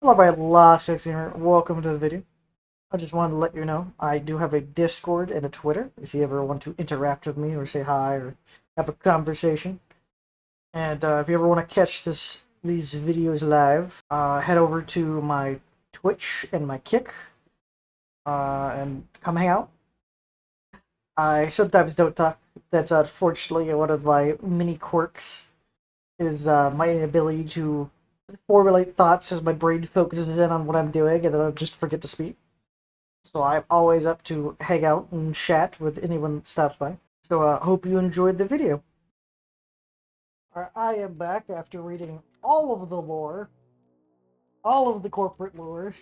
Hello, my last here. Welcome to the video. I just wanted to let you know I do have a Discord and a Twitter if you ever want to interact with me or say hi or have a conversation. And if you ever want to catch these videos live, head over to my Twitch and my Kick and come hang out. I sometimes don't talk. That's unfortunately one of my mini quirks. Is my inability to formulate thoughts as my brain focuses in on what I'm doing, and then I just forget to speak. So I'm always up to hang out and chat with anyone that stops by. So hope you enjoyed the video. I am back after reading all of the lore, all of the corporate lore.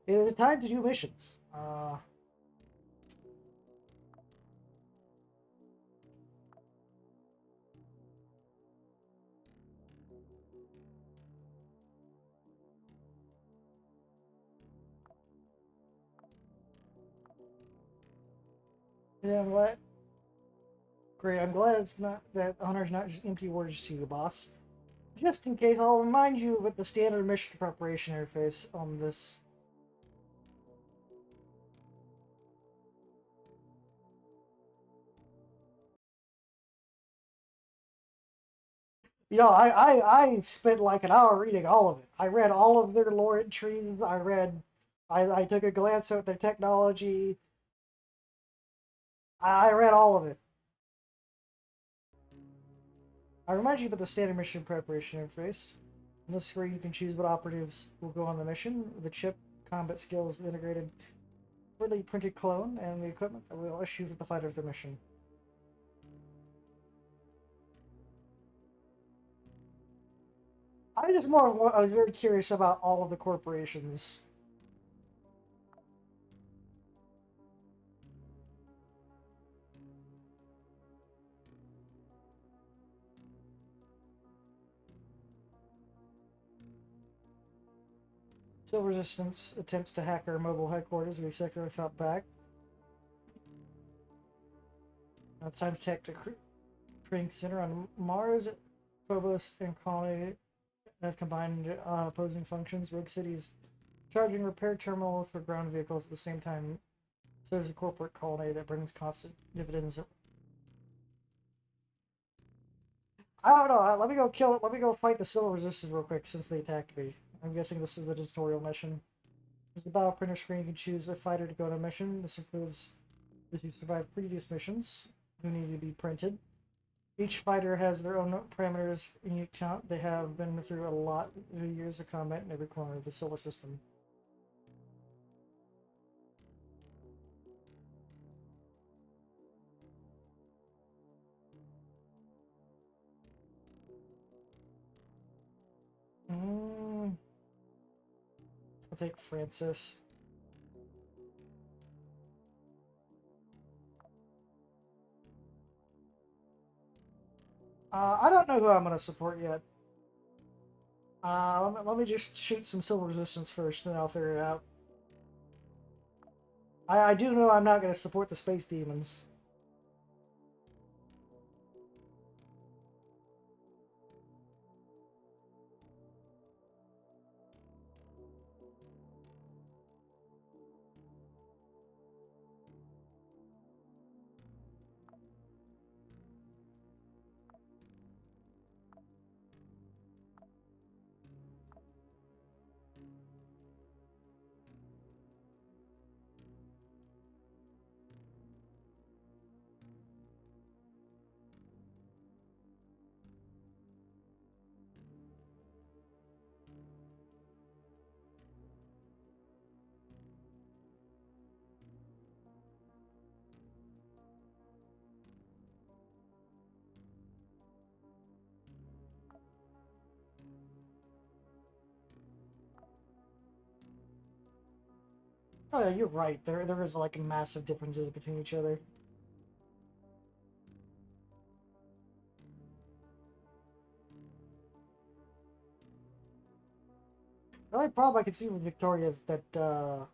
It is time to do missions. Yeah, I'm glad. Great. I'm glad it's not that honor's not just empty words to you, boss. Just in case, I'll remind you about the standard mission preparation interface on this. I spent like an hour reading all of it. I read all of their lore entries. I took a glance at their technology. I read all of it. I remind you about the standard mission preparation interface. In this screen, you can choose what operatives will go on the mission, the chip, combat skills, the integrated, 3D printed clone, and the equipment that will issue for the fighter of the mission. I was very curious about all of the corporations. Civil Resistance attempts to hack our mobile headquarters. We successfully fought back. Now it's time to attack the training center on Mars. Phobos and Colony have combined opposing functions. Rogue City's charging repair terminals for ground vehicles at the same time serves a corporate colony that brings constant dividends. I don't know. Let me go kill it. Let me go fight the Civil Resistance real quick since they attacked me. I'm guessing this is the tutorial mission. As the battle printer screen, you can choose a fighter to go on a mission. This includes those who survived previous missions who need to be printed. Each fighter has their own parameters in unique count. They have been through a lot of years of combat in every corner of the solar system. I'll take Francis. I don't know who I'm going to support yet. Let me just shoot some Civil Resistance first, and I'll figure it out. I do know I'm not going to support the Space Demons. Oh yeah, you're right. There is like massive differences between each other. The only problem I can see with Victoria is that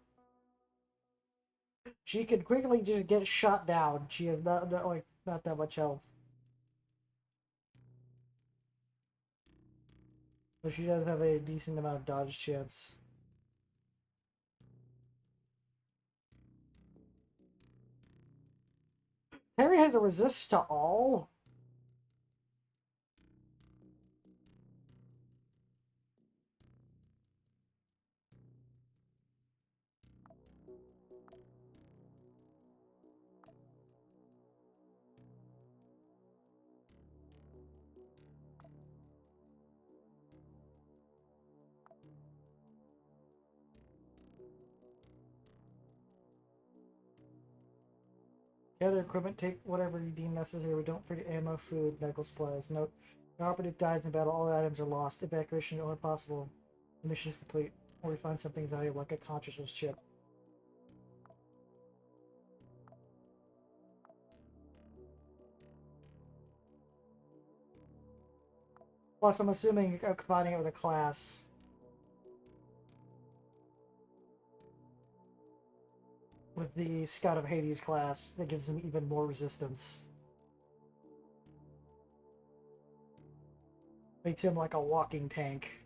she can quickly just get shot down. She has not that much health. So she does have a decent amount of dodge chance. Harry has a resist to all. Gather equipment, take whatever you deem necessary, but don't forget ammo, food, medical supplies. Note, if an operative dies in battle, all items are lost. Evacuation is only possible. The mission is complete, or we find something valuable like a consciousness chip. Plus, I'm assuming combining it with a class. With the Scout of Hades class, that gives him even more resistance. Makes him like a walking tank.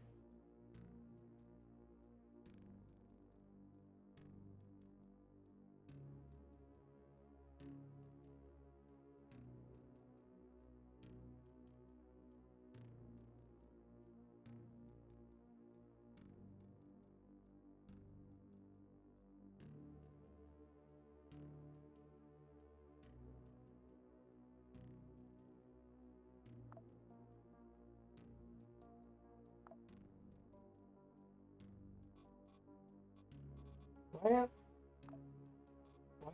Do I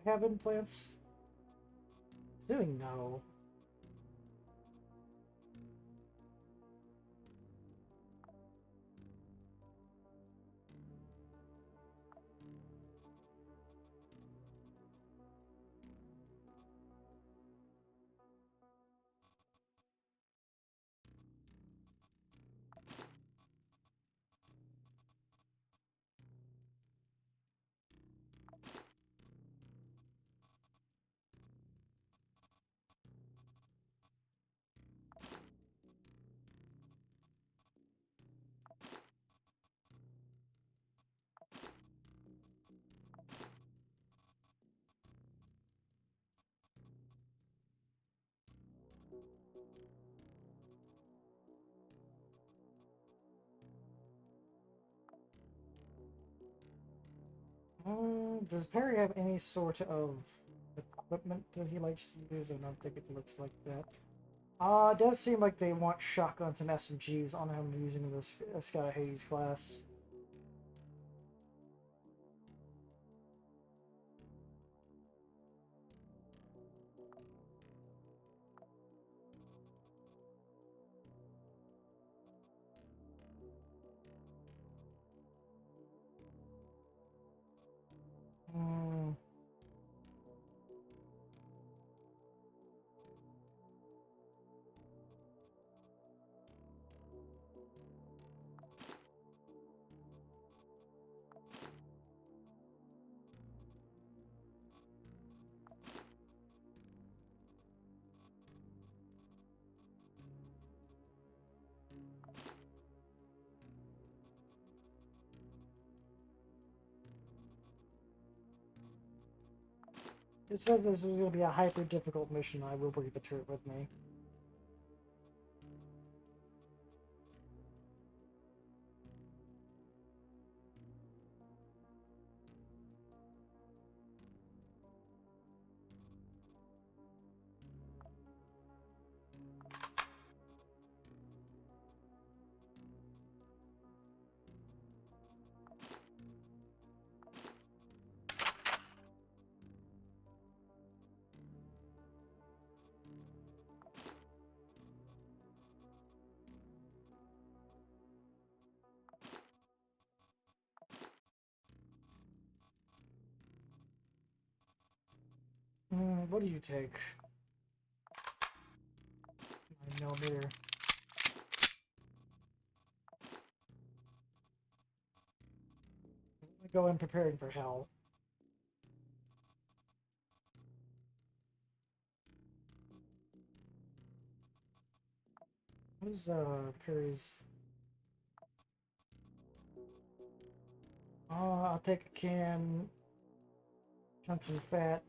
have implants? It's doing no. Does Perry have any sort of equipment that he likes to use? I don't think it looks like that. It does seem like they want shotguns and SMGs on him using this Scout of Hades class. Hmm. It says this is going to be a hyper difficult mission. I will bring the turret with me. What do you take? 9mm. Go in preparing for hell. What is Perry's I'll take a can, chunks of fat.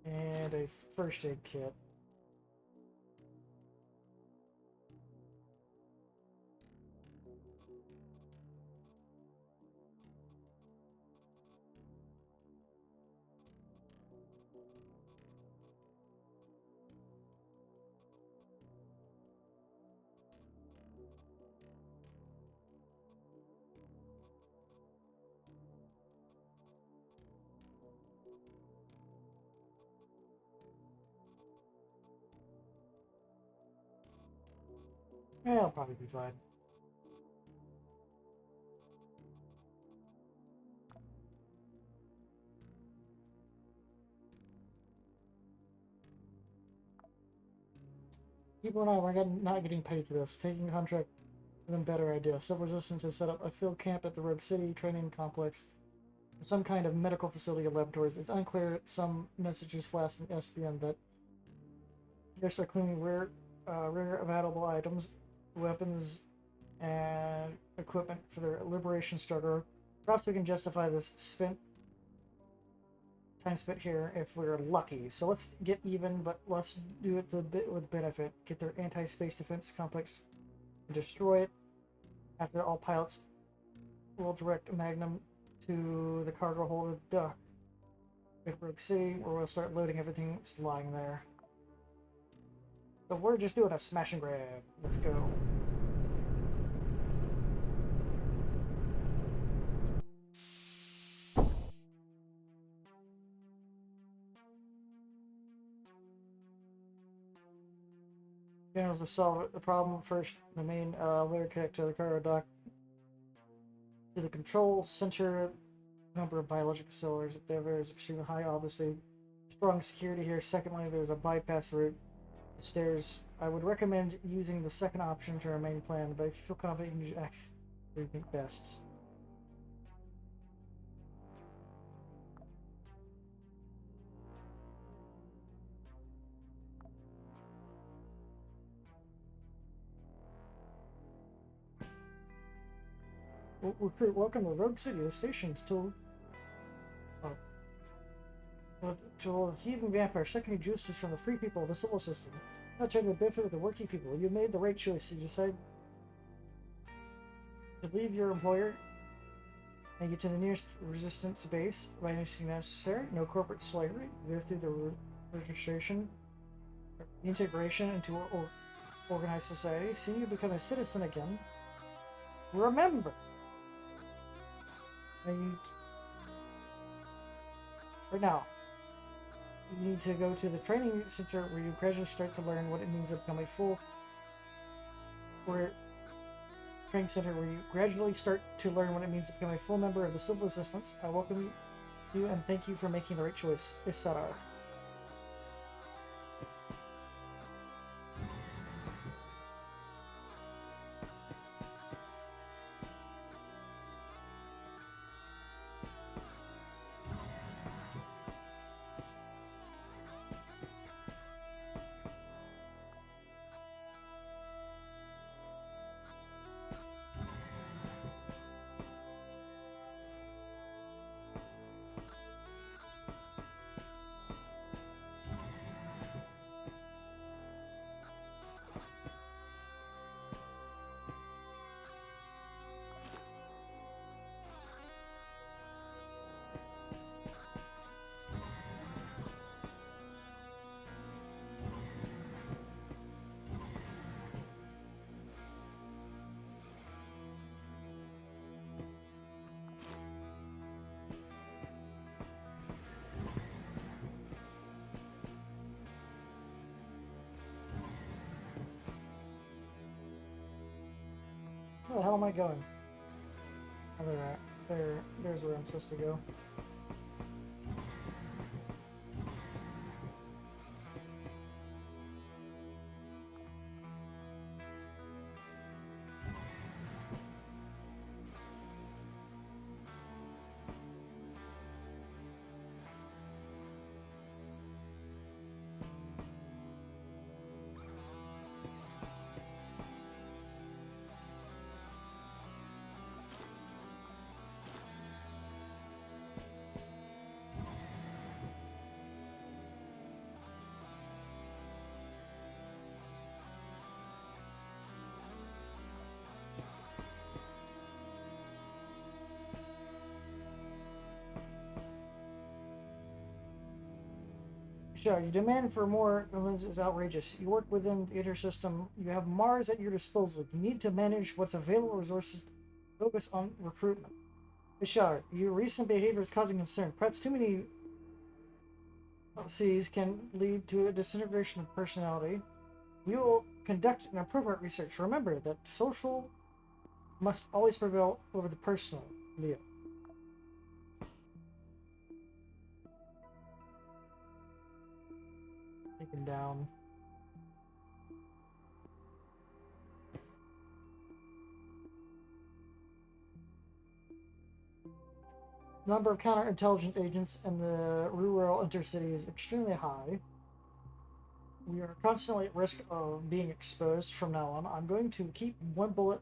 And a first aid kit. Yeah, I'll probably be fine. People and I were not getting paid for this. Taking a contract is a better idea. Civil Resistance has set up a field camp at the Rogue City training complex, some kind of medical facility or laboratories. It's unclear. Some messages flashed in SBN that they start cleaning rare available items, weapons, and equipment for their liberation struggle. Perhaps we can justify this time spent here if we're lucky. So let's get even, but let's do it with benefit. Get their anti-space defense complex and destroy it. After all pilots will direct Magnum to the cargo hold dock at Rogue City, where we'll start loading everything that's lying there. So we're just doing a smash and grab. Let's go. Generals will solve the problem first. The main layer connect to the cargo dock. To the control center, number of biological cylinders there is extremely high, obviously. Strong security here. Secondly, there's a bypass route. The stairs. I would recommend using the second option to our main plan, but if you feel confident, you can act where you think best. Recruit, welcome to Rogue City. The station's to the thieving vampire, secondary juices from the free people of the solar system. Not trying to benefit the working people. You made the right choice. You decide to leave your employer and get to the nearest resistance base by anything necessary. No corporate slavery. Go through the registration, integration into organized society. Soon you become a citizen again. Remember, right now, you need to go to the training center where you gradually start to learn what it means to become a full. Training center where you gradually start to learn what it means to become a full member of the Civil Resistance. I welcome you and thank you for making the right choice, Isarar. Where the hell am I going? Oh, there's where I'm supposed to go. Sure, you demand for more than this is outrageous. You work within the inner system. You have Mars at your disposal. You need to manage what's available resources. Focus on recruitment. Bishar, your recent behavior is causing concern. Perhaps too many C's can lead to a disintegration of personality. We will conduct an appropriate research. Remember that social must always prevail over the personal, Leo. Taken down. Number of counterintelligence agents in the rural intercity is extremely high. We are constantly at risk of being exposed from now on. I'm going to keep one bullet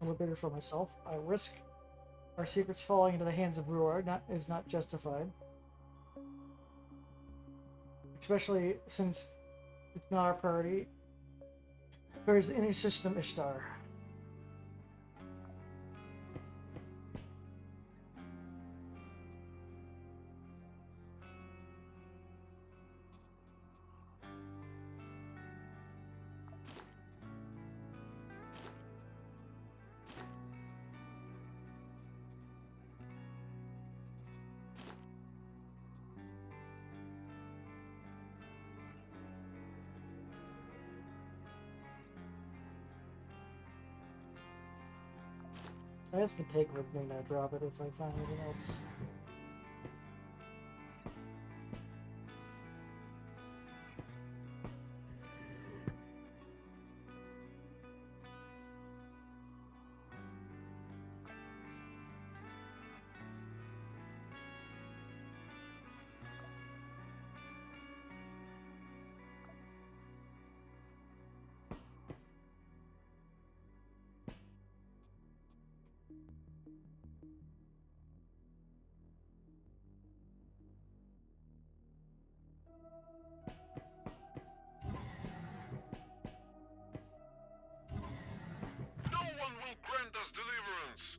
in the bigger for myself. I risk our secrets falling into the hands of Ruar is not justified. Especially since it's not our priority. Where's the inner system Ishtar? I just can take it with me and I drop it if I find anything else. No one will grant us deliverance!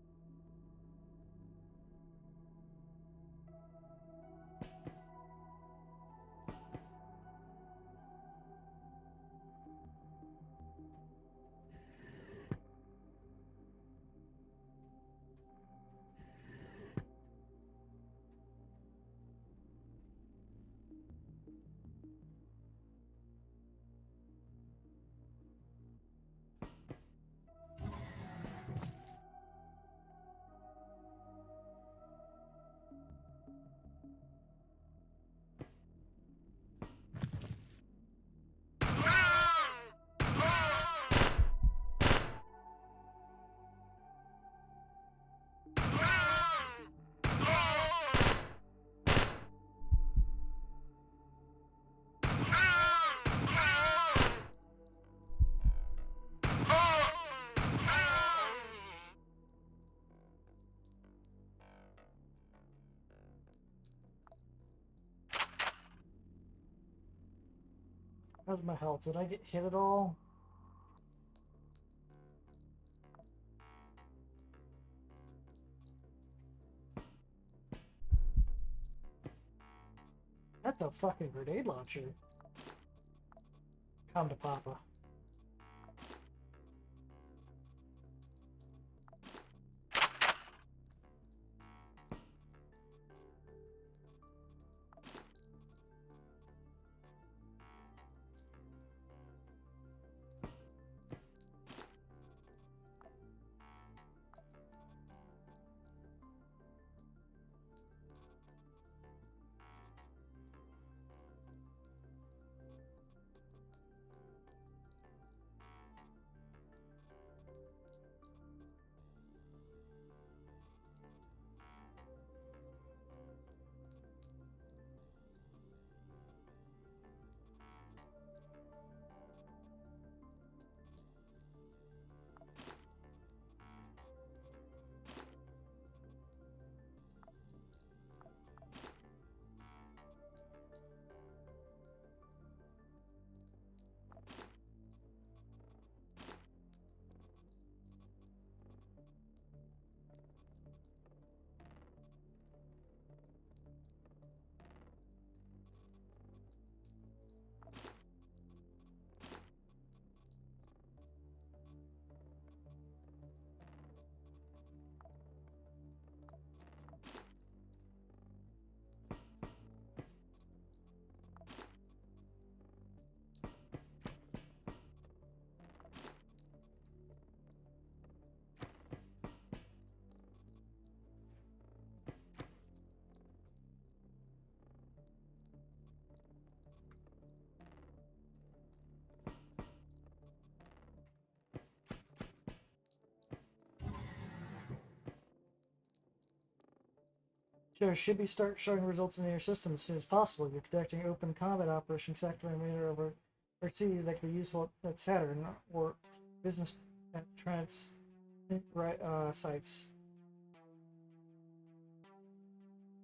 How's my health? Did I get hit at all? That's a fucking grenade launcher. Come to Papa. Sure, should be start showing results in your system as soon as possible. You're conducting open combat operation sector emitter over overseas that could be useful at Saturn or business at trans sites.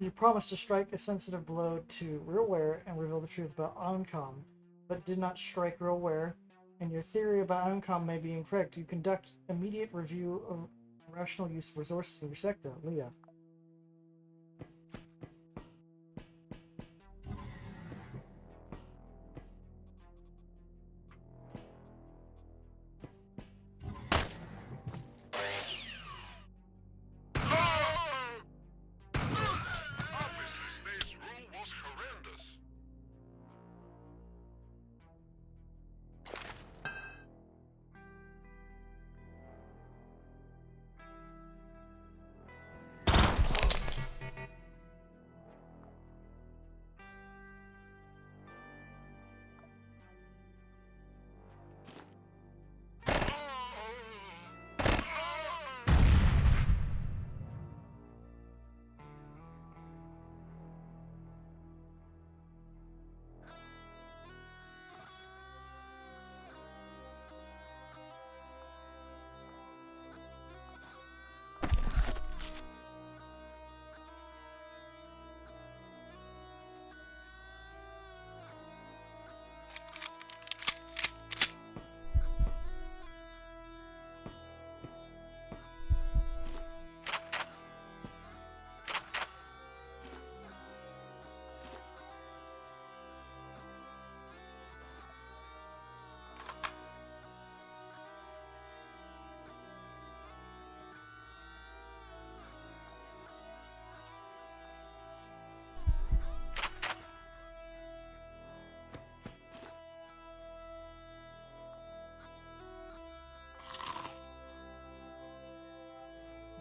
You promised to strike a sensitive blow to RealWare and reveal the truth about Oncom, but did not strike RealWare, and your theory about Oncom may be incorrect. You conduct immediate review of rational use of resources in your sector, Leah. Obviously, Snape's rule was horrendous.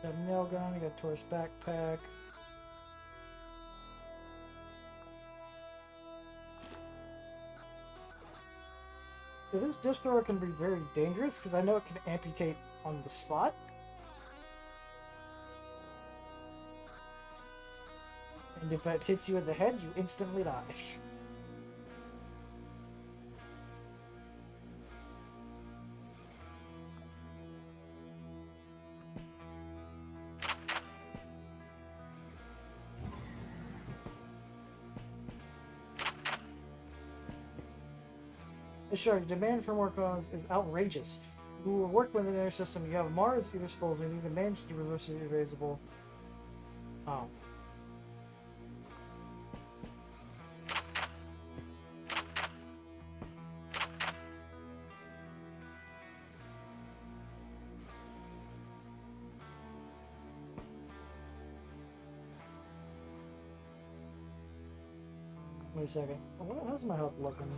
You got a nail gun, you got a tourist backpack. Yeah, this disc thrower can be very dangerous because I know it can amputate on the spot. And if it hits you in the head, you instantly die. Sure, the demand for more guns is outrageous. You will work within their system. You have Mars at your disposal. You need to manage the resources available. Oh. Wait a second. How's my health looking?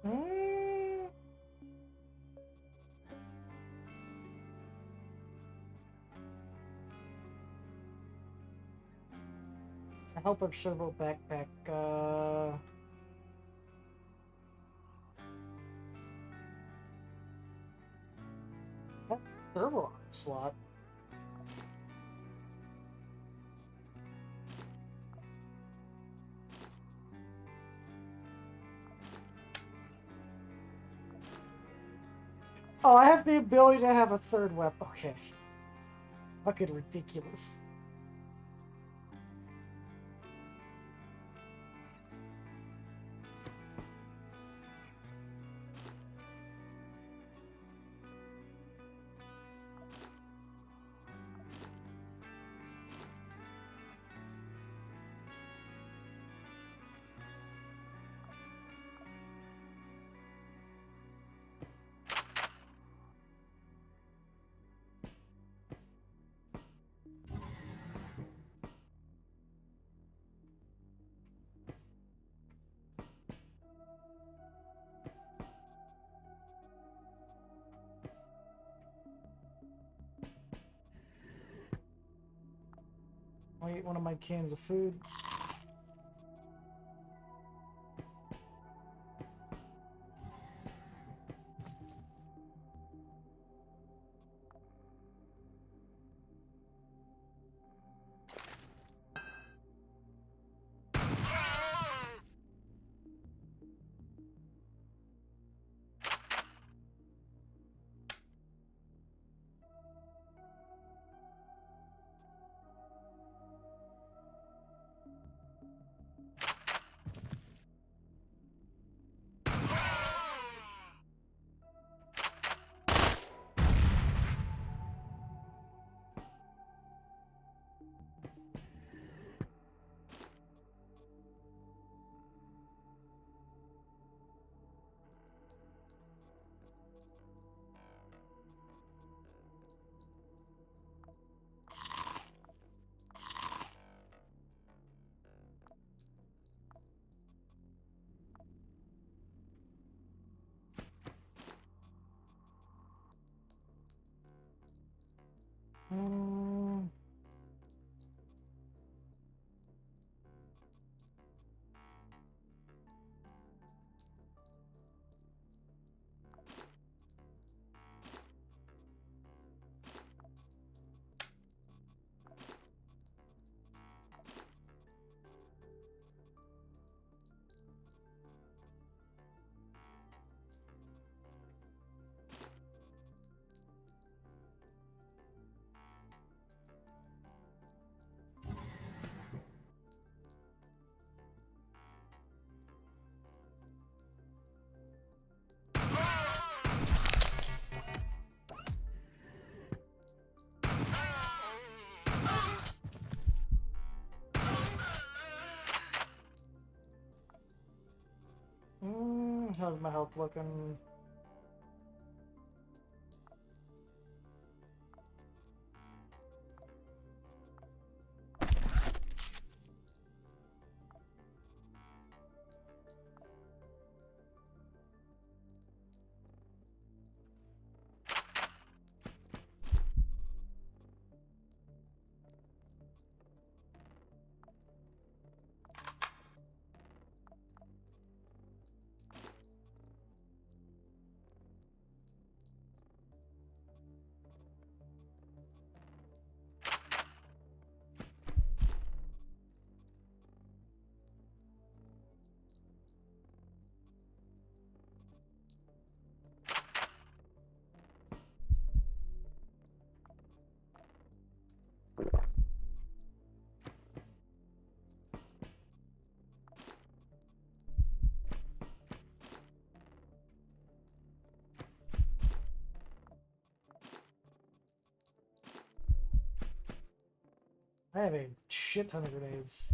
Hmm? A helper servo backpack. Turbo slot. Oh, I have the ability to have a third weapon. Okay. Fucking ridiculous. I'll eat one of my cans of food. Mm. How's my health looking? I have a shit ton of grenades.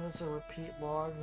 That's a repeat log.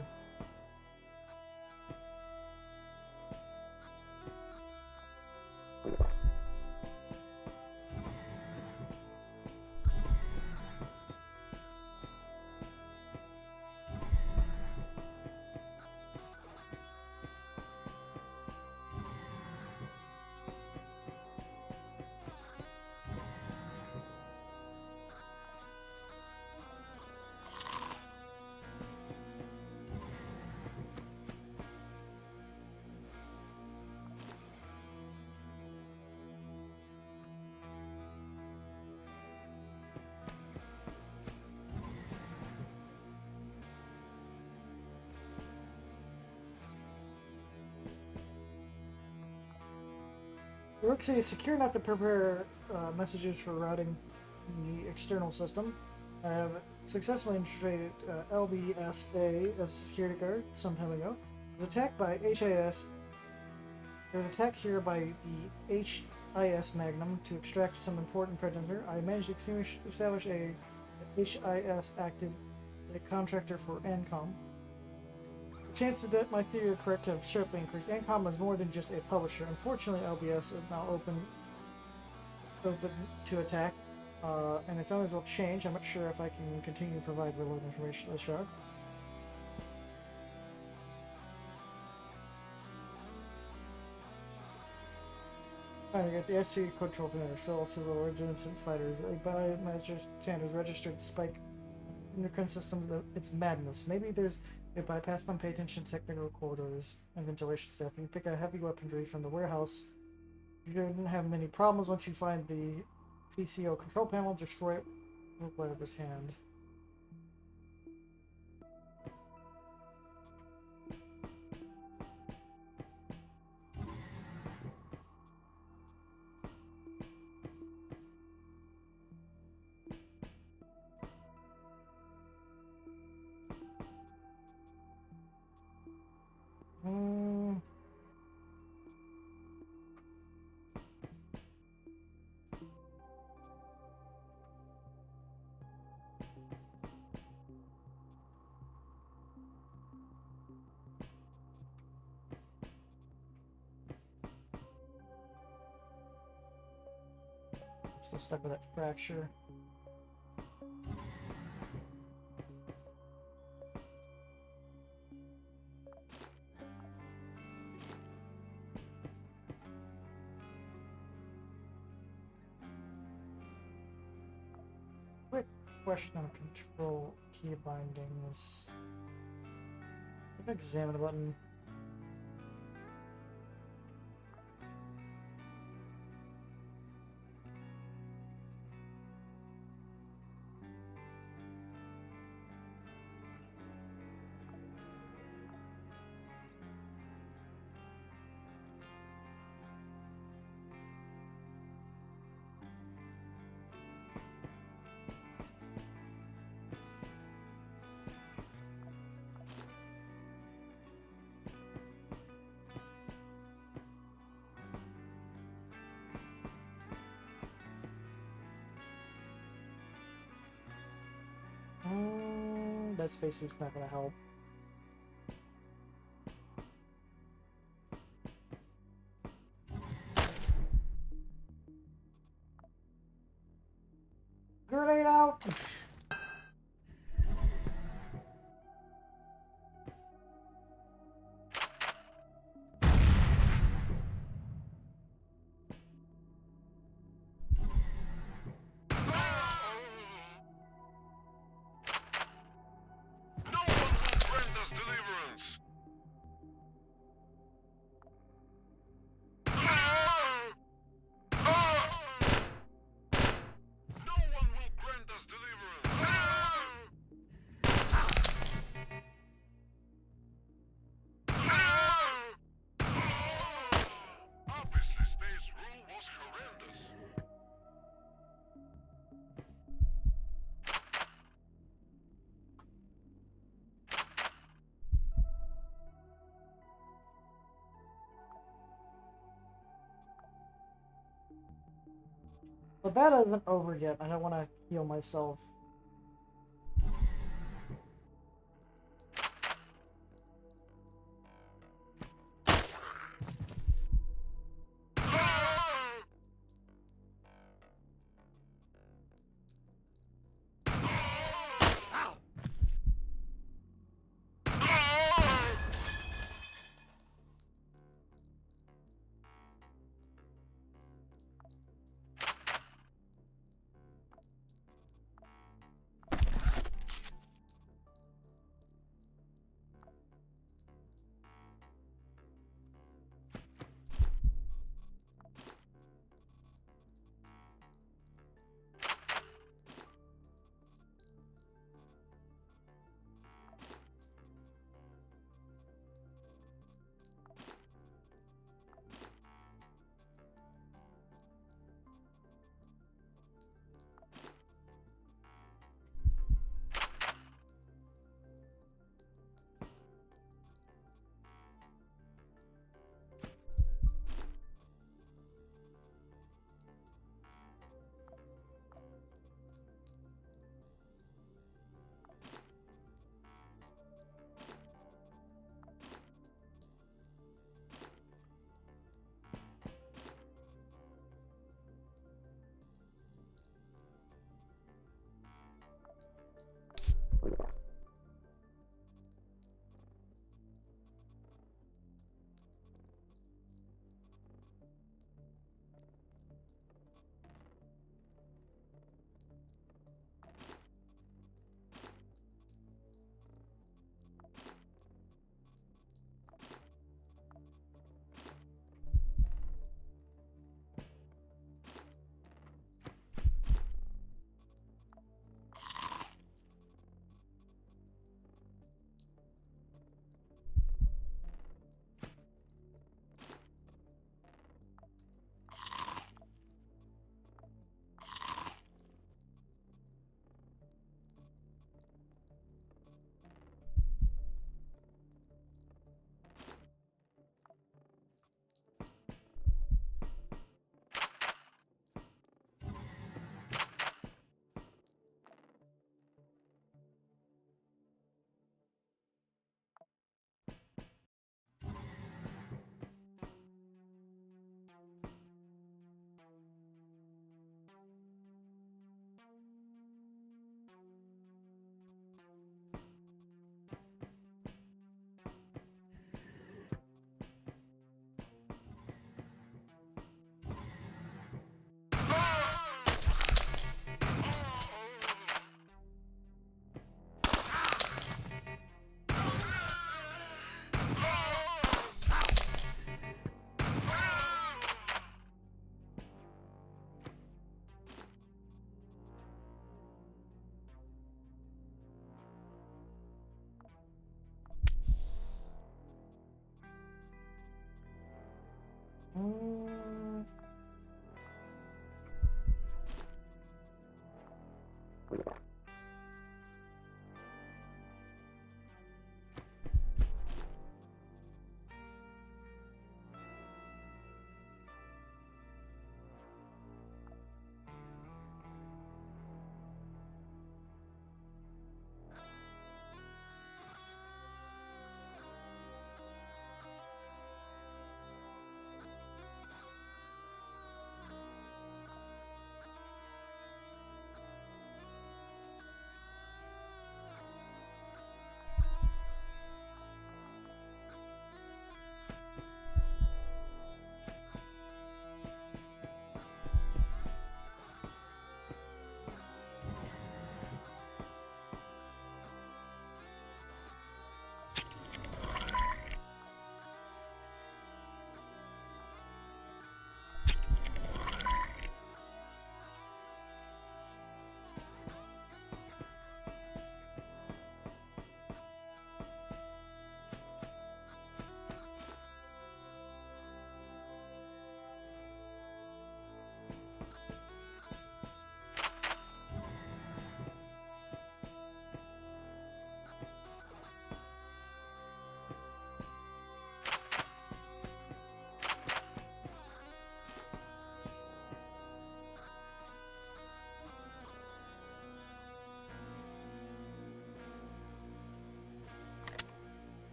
Rook is secure enough to prepare messages for routing the external system. I have successfully infiltrated LBSA as a security guard some time ago. Was attacked by HIS. There was an attack here by the HIS Magnum to extract some important prisoner. I managed to establish a HIS active as a contractor for ANCOM. The chances that my theory are correct have sharply increased. ANCOM is more than just a publisher. Unfortunately, LBS is now open to attack, and its owners will change. I'm not sure if I can continue to provide relevant information to the show. I got the SC control commander, Philadelphia Origins and Fighters. By Master Sanders registered spike endocrine system. It's madness. Maybe there's a bypass them. Pay attention to technical corridors and ventilation stuff. You pick a heavy weaponry from the warehouse. You shouldn't have many problems once you find the PCO control panel. Destroy it with whatever's hand. Still stuck with that fracture. Quick question on control key bindings. Examine the button. That spacesuit's not gonna help. Grenade out! The battle isn't over yet. I don't want to heal myself.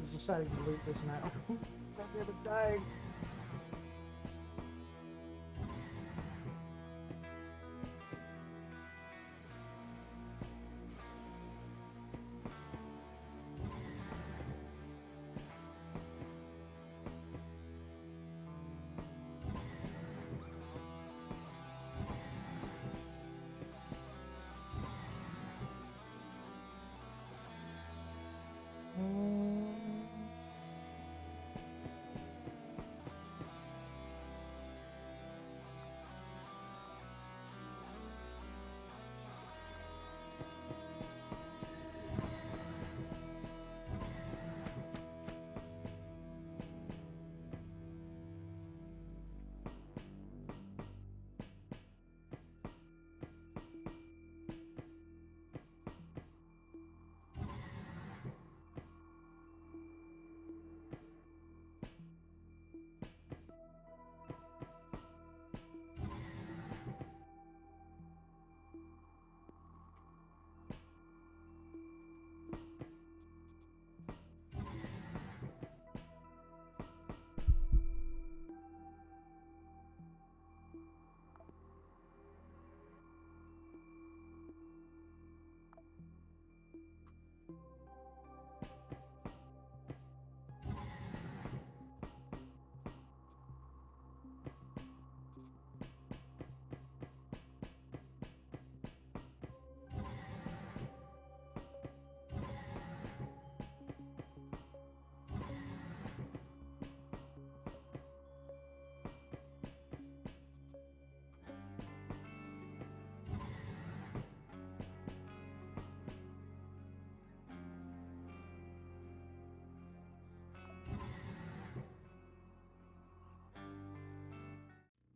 He's deciding to loot this now. Might be able to die.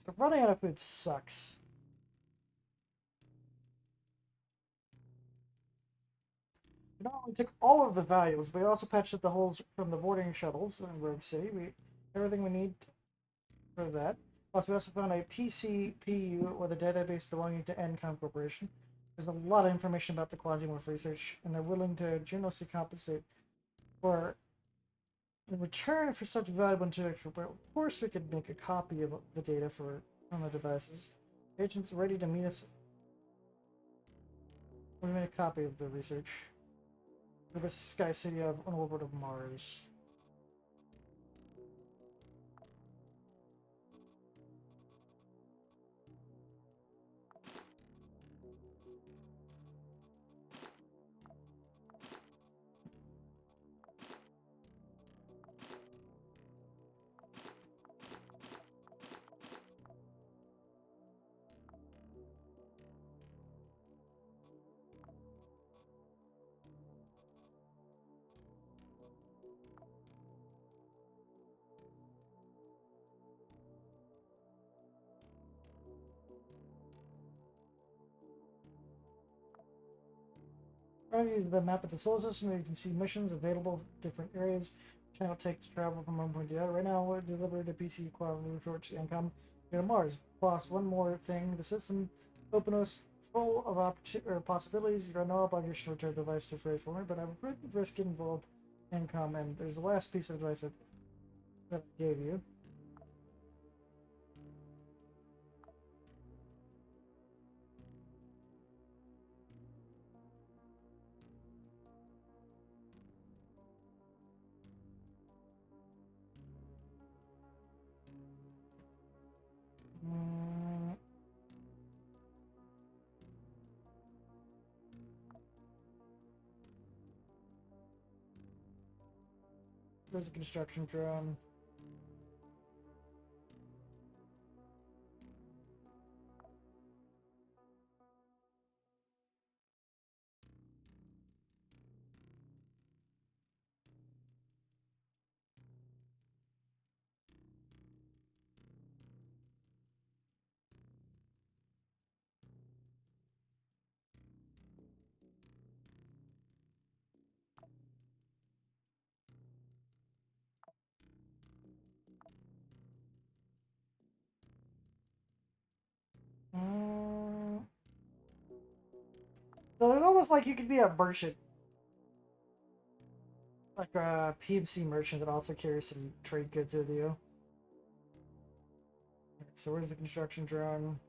So running out of food sucks. We not only took all of the valuables, we also patched up the holes from the boarding shuttles in Rogue City. Everything we need for that. Plus, we also found a PCPU, or the database belonging to Encom Corporation. There's a lot of information about the Quasimorph research, and they're willing to generously compensate for in return for such valuable intellectual. But of course, we could make a copy of the data from the devices. Agents ready to meet us. We made a copy of the research. The Sky City of an orbit of Mars. front of you is the map of the solar system where you can see missions available in different areas. Channel take to travel from one point to the other. Right now, we're delivering a PC quality torch income. Go to Mars. Boss, one more thing. The system open us full of possibilities. You're no obligation to return the device to freight for me, but I would risk involved income. And there's the last piece of advice that I gave you. Mm, there's a construction drone. Mm, so there's almost like you could be a merchant, like a PMC merchant that also carries some trade goods with you. So where's the construction drone?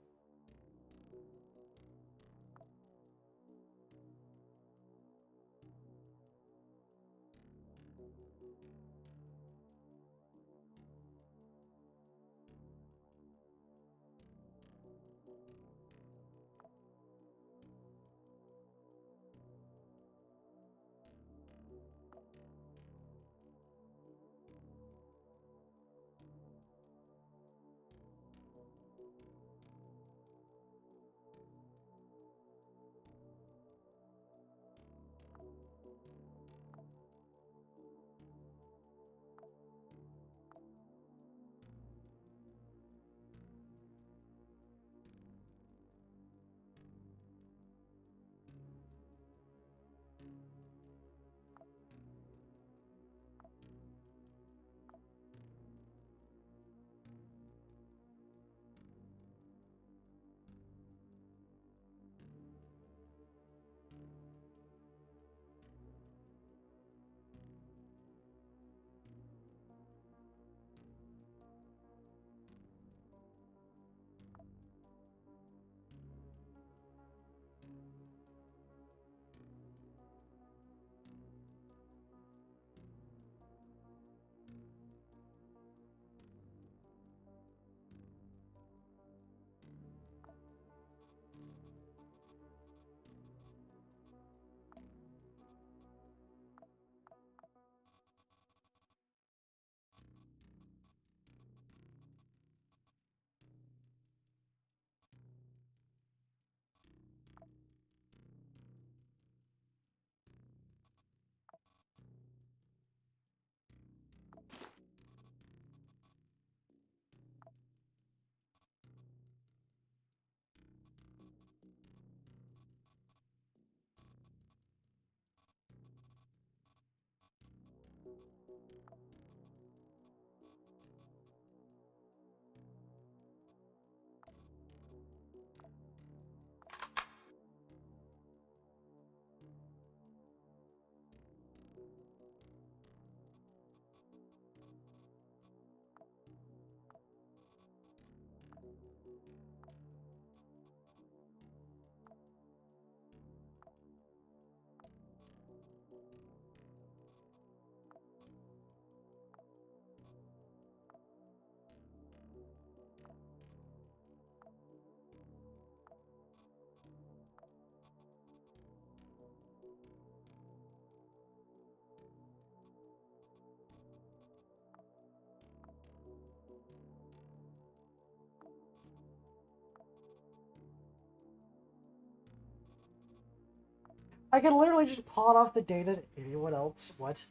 I can literally just pawn off the data to anyone else. What?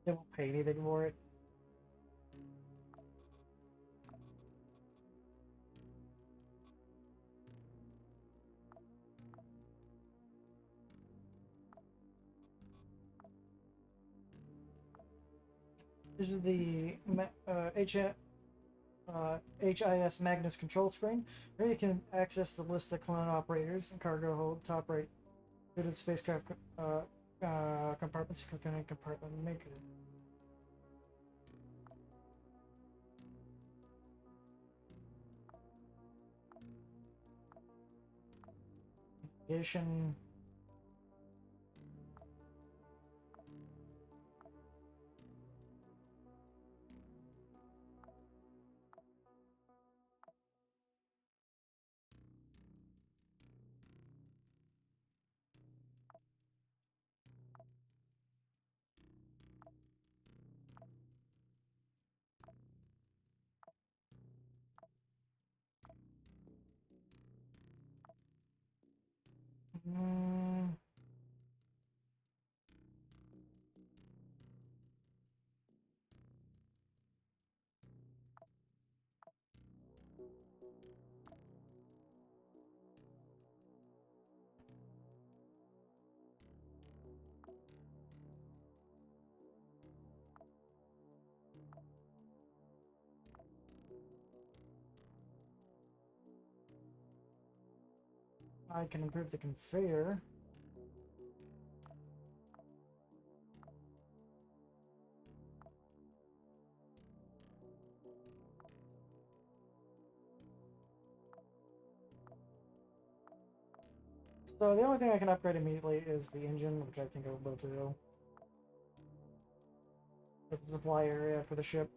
They won't pay anything for it. This is the HIS Magnus control screen. Here you can access the list of clone operators and cargo hold. Top right, go to the spacecraft compartments. Click on a compartment maker. Navigation. Mm, I can improve the conveyor. So the only thing I can upgrade immediately is the engine, which I think I'll be able to do. The supply area for the ship.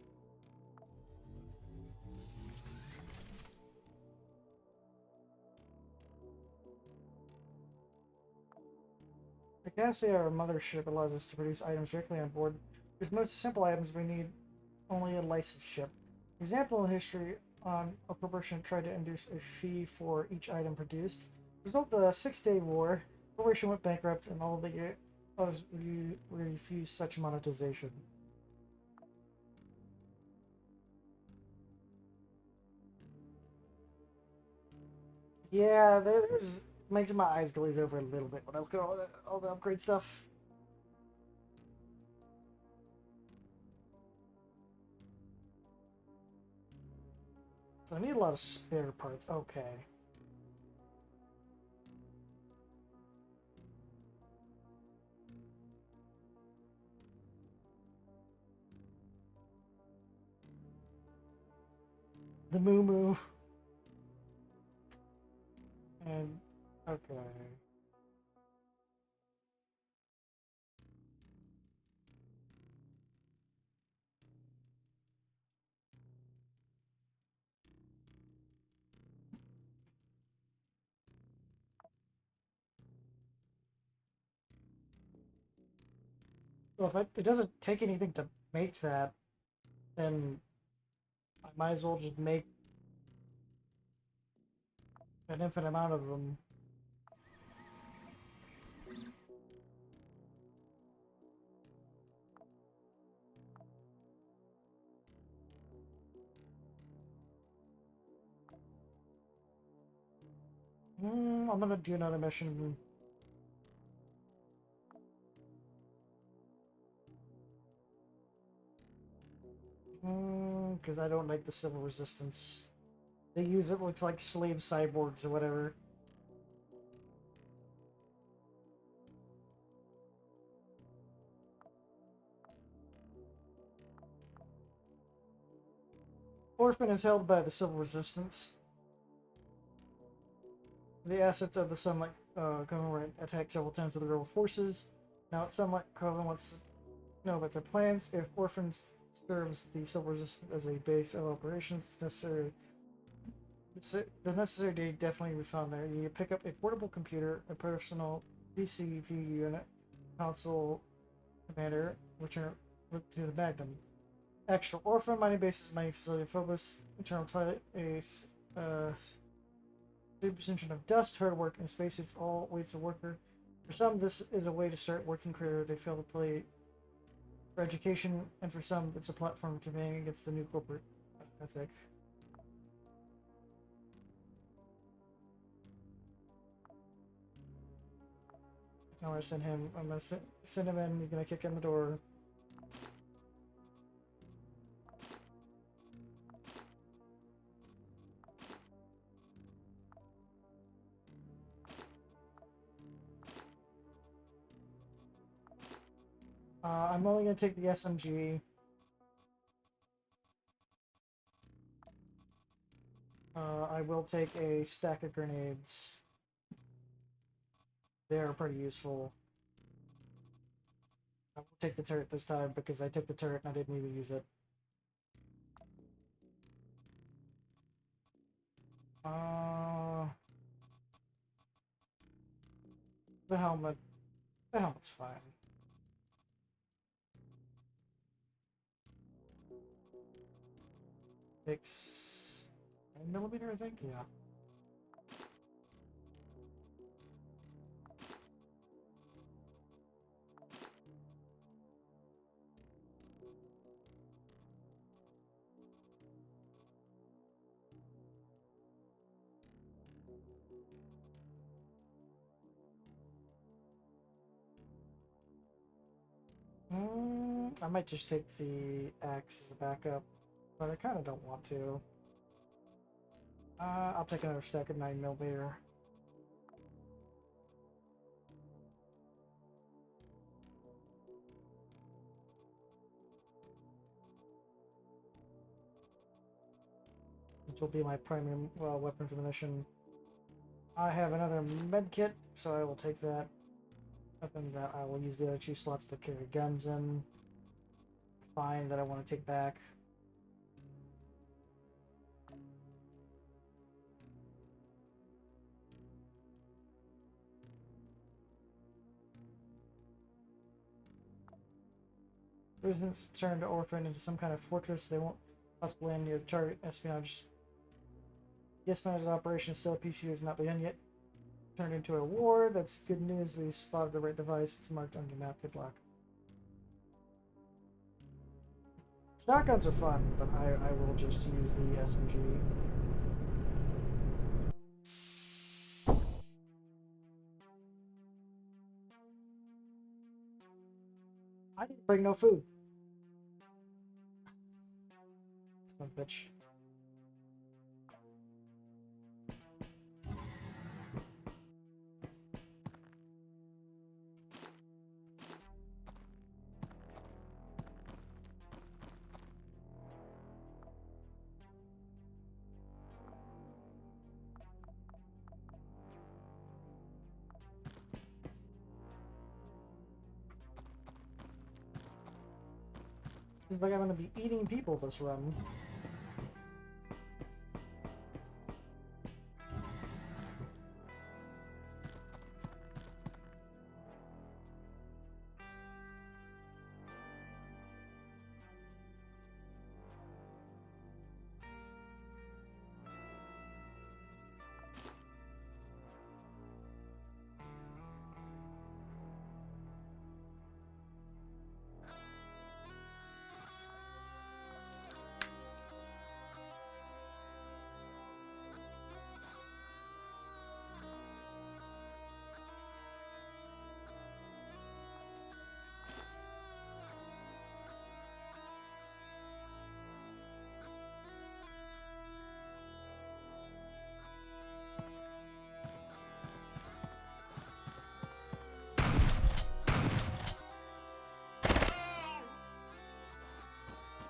The Cassia, our mothership, allows us to produce items directly on board. For most simple items, we need only a licensed ship. For example, in history, a corporation tried to induce a fee for each item produced. Result of the Six-Day War, the corporation went bankrupt and all the others refused such monetization. Yeah, there's makes my eyes glaze over a little bit when I look at all the upgrade stuff. So I need a lot of spare parts. Okay. The Moo Moo. And okay. Well, if it doesn't take anything to make that, then I might as well just make an infinite amount of them. I'm gonna do another mission. Because I don't like the civil resistance. They use it looks like slave cyborgs or whatever. Orphan is held by the civil resistance. The assets of the Sunlight Coven were attacked several times with the rebel forces. Now Sunlight Coven wants to know about their plans. If Orphan serves the civil resistance as a base of operations, the necessary data definitely will be found there. You pick up a portable computer, a personal PCP unit, console commander, return to the Magnum. Extra Orphan mining bases, mining facility focus, internal toilet, a big percentage of dust, hard work, and spacesuits all waits a worker. For some, this is a way to start working career they fail to play for education, and for some, it's a platform campaigning against the new corporate ethic. I'm gonna send him. I'm gonna send him in. He's gonna kick in the door. I'm only going to take the SMG. I will take a stack of grenades. They're pretty useful. I will take the turret this time because I took the turret and I didn't even use it. The helmet. The helmet's fine. Takes 10mm, I think? Yeah. I might just take the axe as a backup, but I kind of don't want to. I'll take another stack of 9mm. Which will be my primary weapon for the mission. I have another med kit, so I will take that. Weapon that I will use the other 2 slots to carry guns in. Fine, that I want to take back. Residents turned orphan into some kind of fortress. They won't possibly end your target espionage. The espionage operation still a PC has not begun yet. Turned into a war. That's good news. We spotted the right device. It's marked on your map. Good luck. Shotguns are fun, but I will just use the SMG. I didn't bring no food. Son of a bitch. Seems like I'm gonna be eating people this run.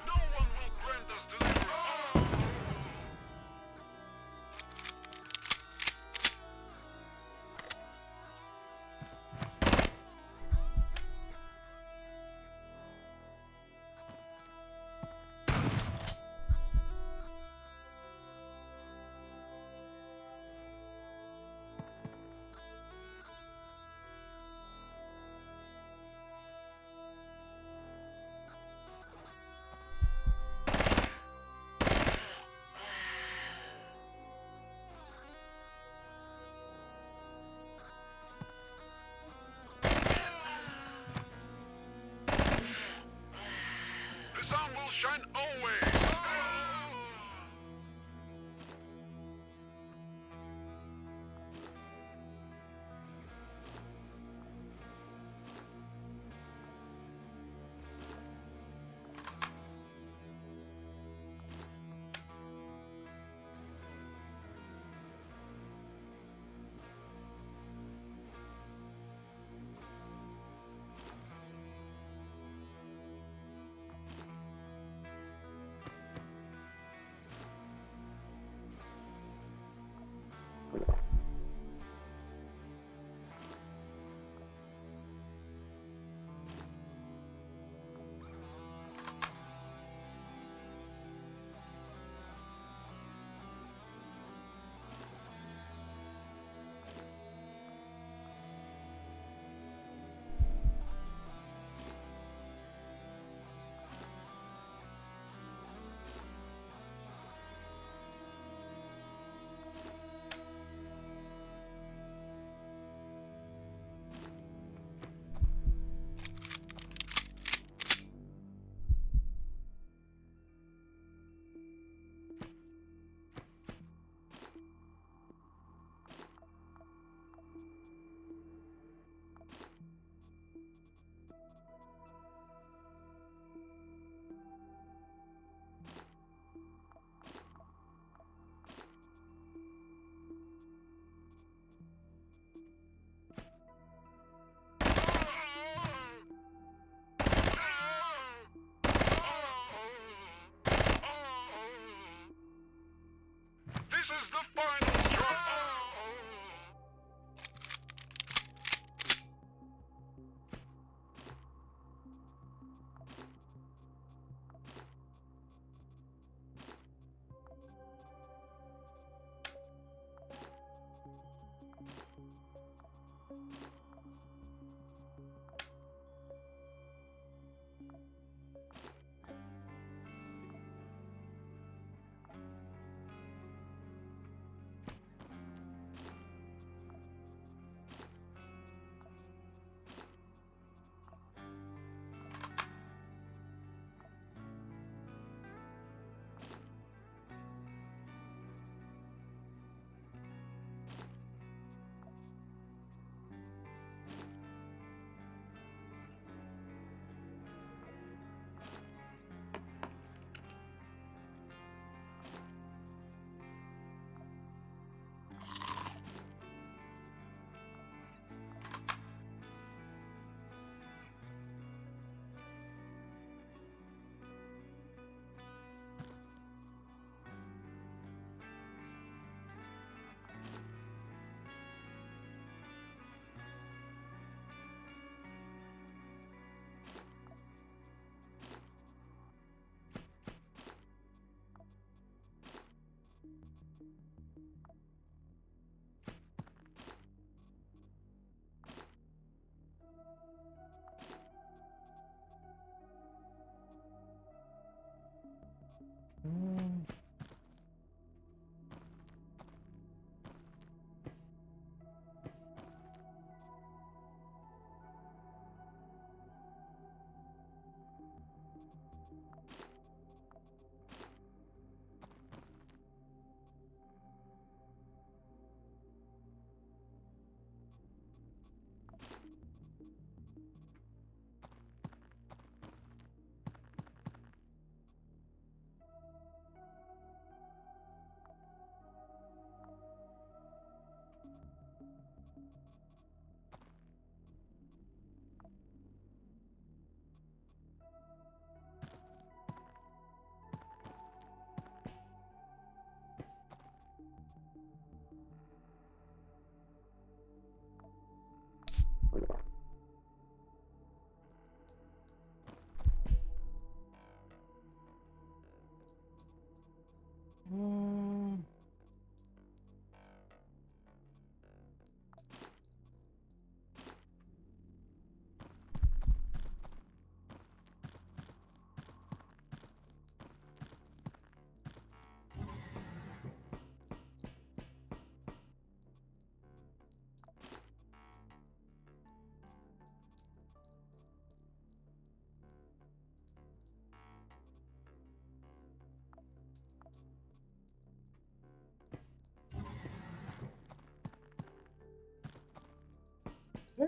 No one will grant us deliverance. The sun will shine always.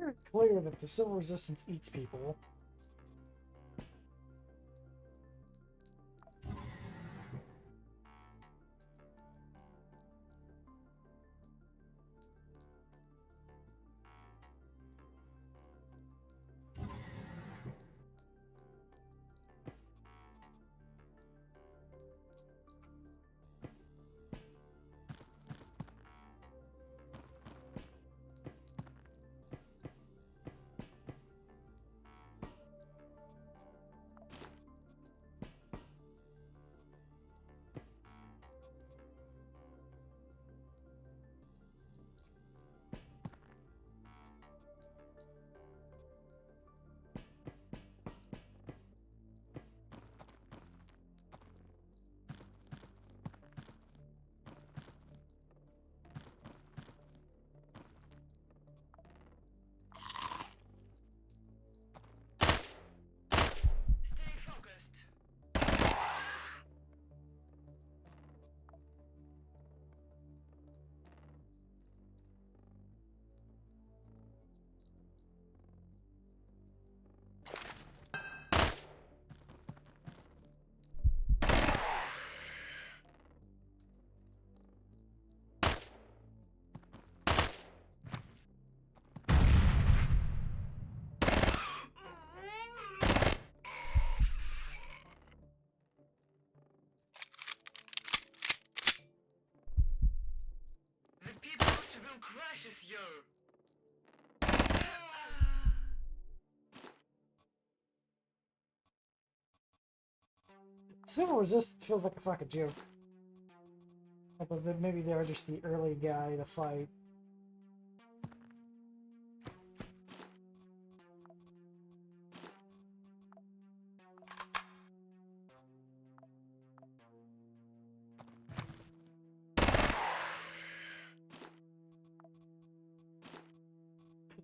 very clear that the civil resistance eats people. Stay focused. The peoples will crushes you. Civil resistance feels like a fucking joke. I thought that maybe they were just the early guy to fight.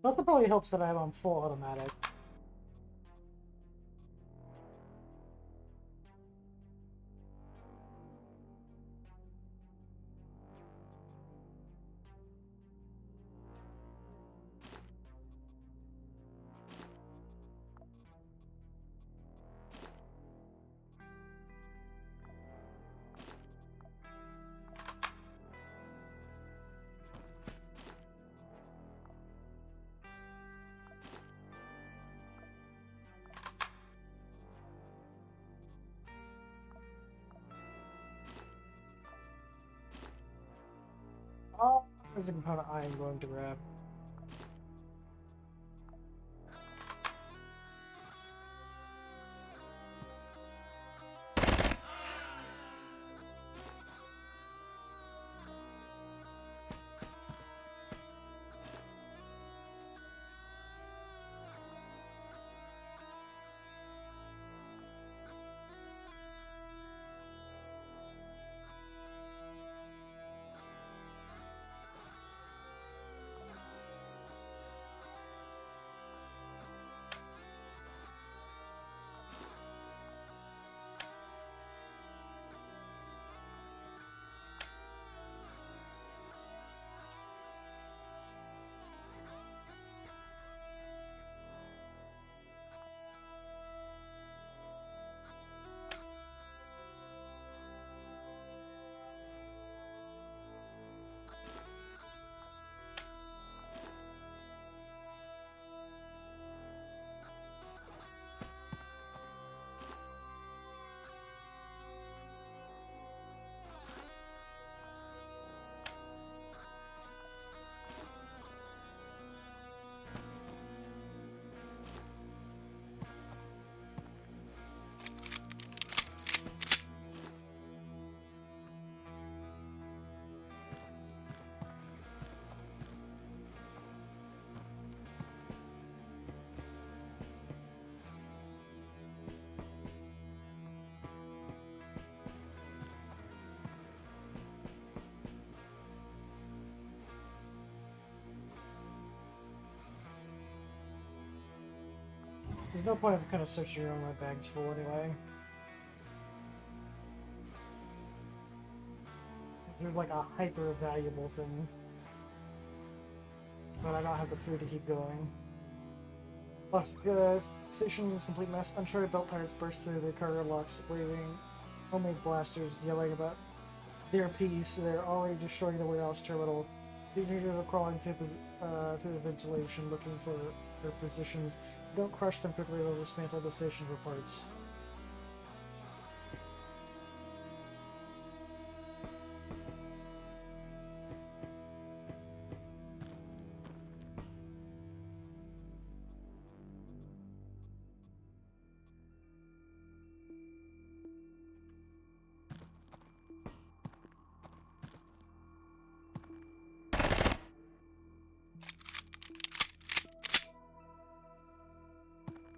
Also probably helps that I'm on full automatic. Oh, there's a component I am going to grab. There's no point of kind of searching around my bag's full anyway. They're like a hyper valuable thing. But I don't have the food to keep going. Plus, station is complete mess. Uncharted belt pirates burst through the cargo locks, waving homemade blasters, yelling about their piece. They're already destroying the warehouse terminal. Teenagers are crawling through the ventilation, looking for their positions. Don't crush them quickly; they'll dismantle the station for parts.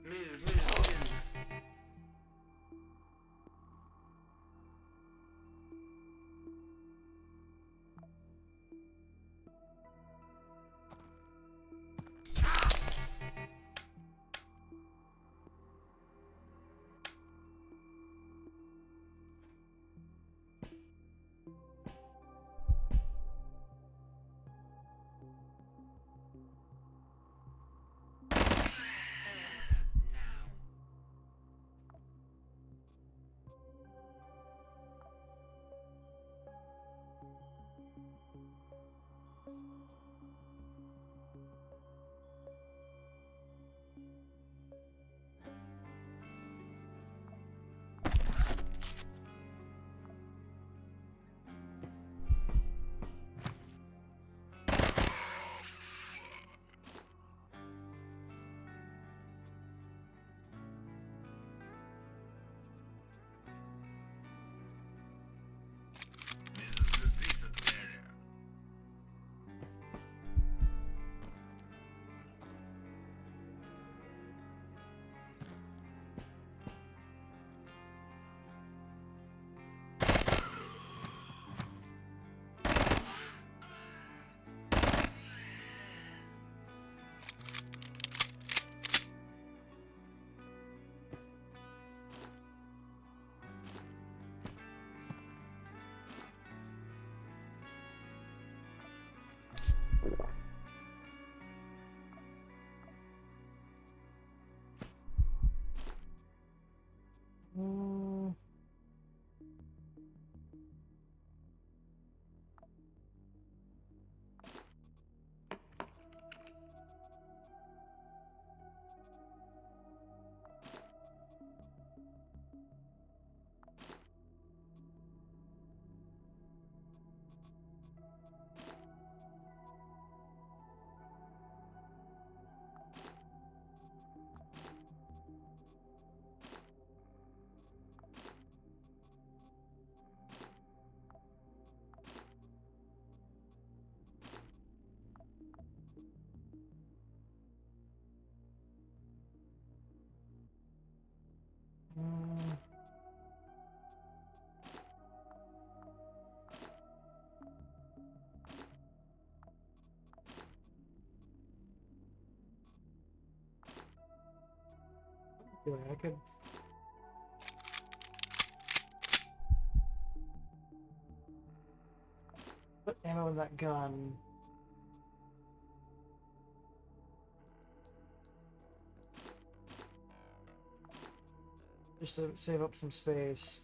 Move. Now. Mm. Mm. I could. Put ammo in that gun. Just to save up some space.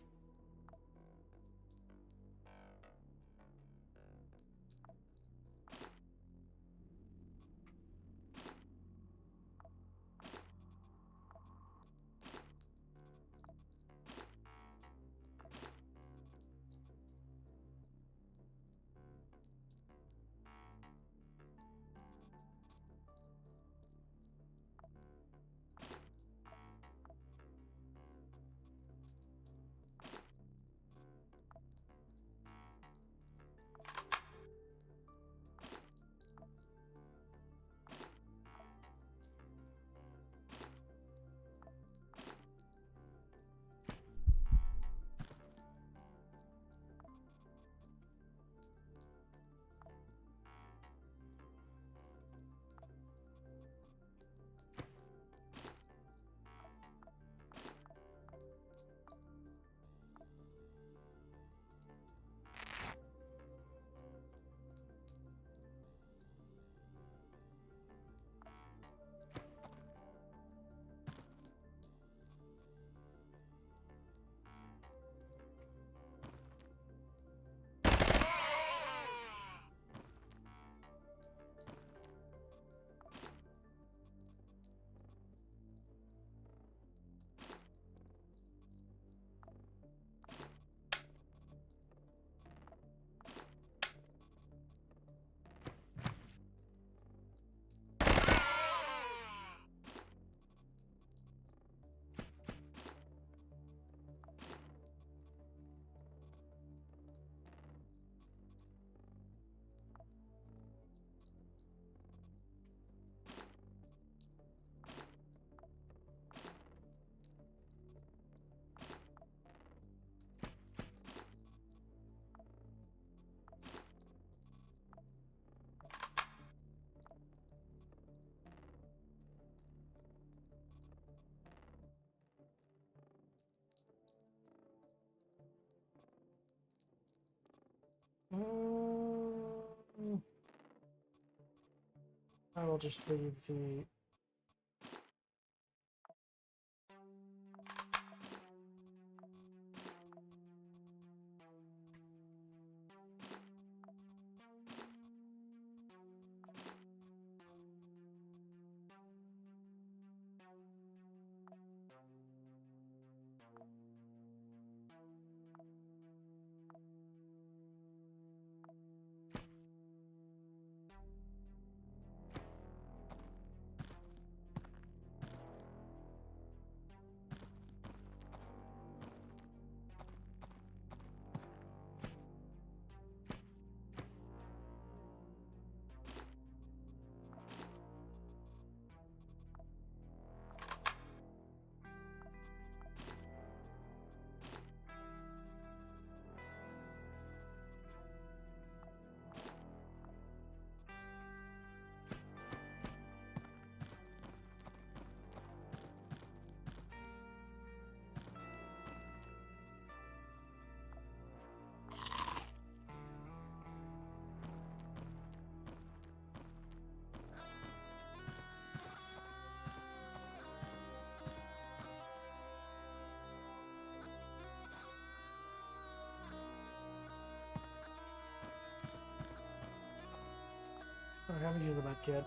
Mm, I will just leave the. I haven't used the med kit.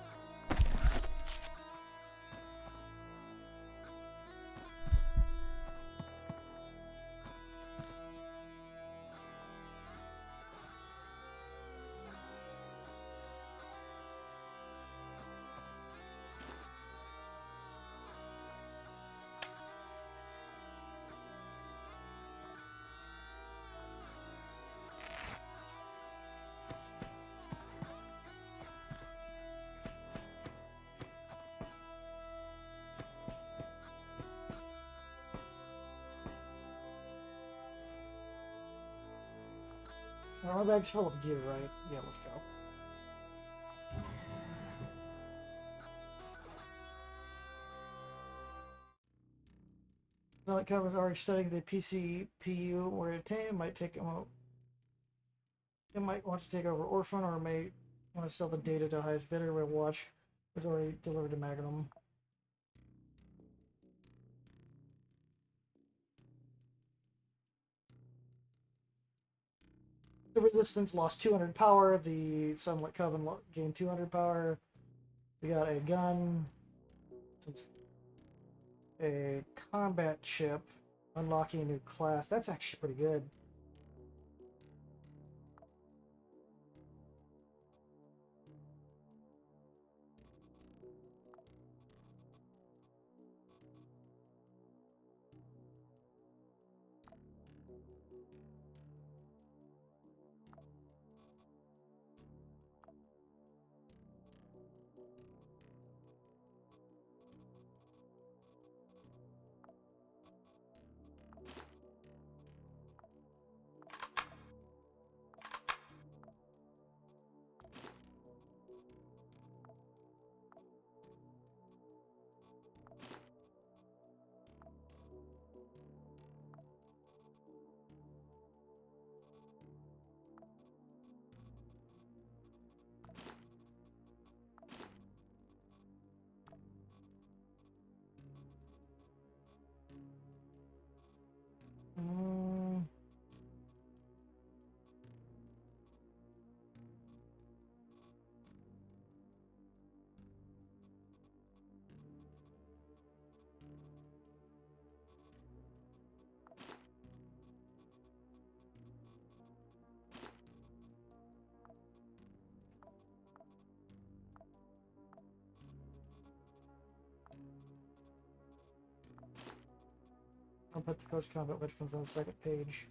My bag's full of gear, right? Yeah, let's go. Well, like I was already studying the PCPU where it attained, it might take him out. It might want to take over Orphan, or it may want to sell the data to highest bidder. Where Watch is already delivered to Magnum. The Resistance lost 200 power. The Sunlit Coven gained 200 power. We got a gun, a combat chip, unlocking a new class. That's actually pretty good. Mm, I'll put the close combat weapons on the second page.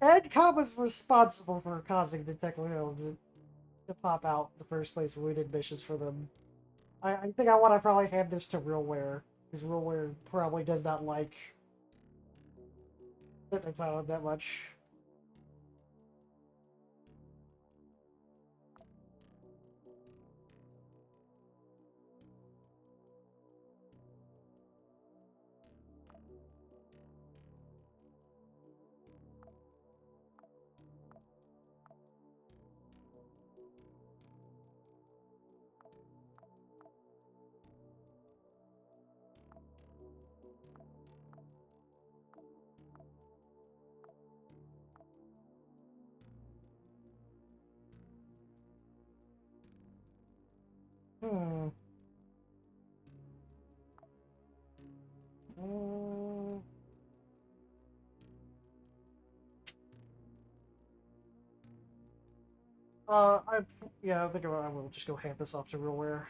Edcom was responsible for causing the technical to pop out in the first place when we did missions for them. I think I want to probably hand this to Realware, because Realware probably does not like Cloud that much. Hmm. Mm. I yeah, I think I will just go hand this off to Realware.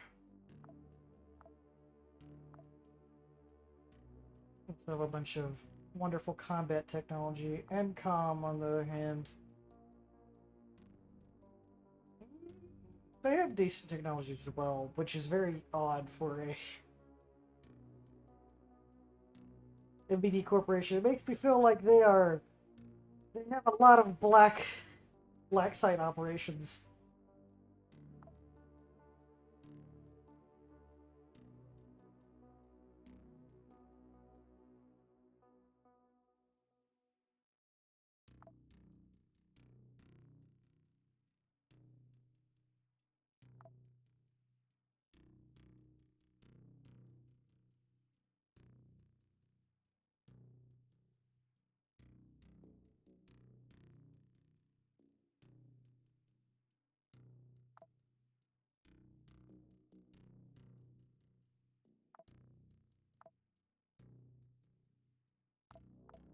Let's have a bunch of wonderful combat technology, and comm on the other hand. They have decent technology as well, which is very odd for a MBD corporation. It makes me feel like they have a lot of black site operations.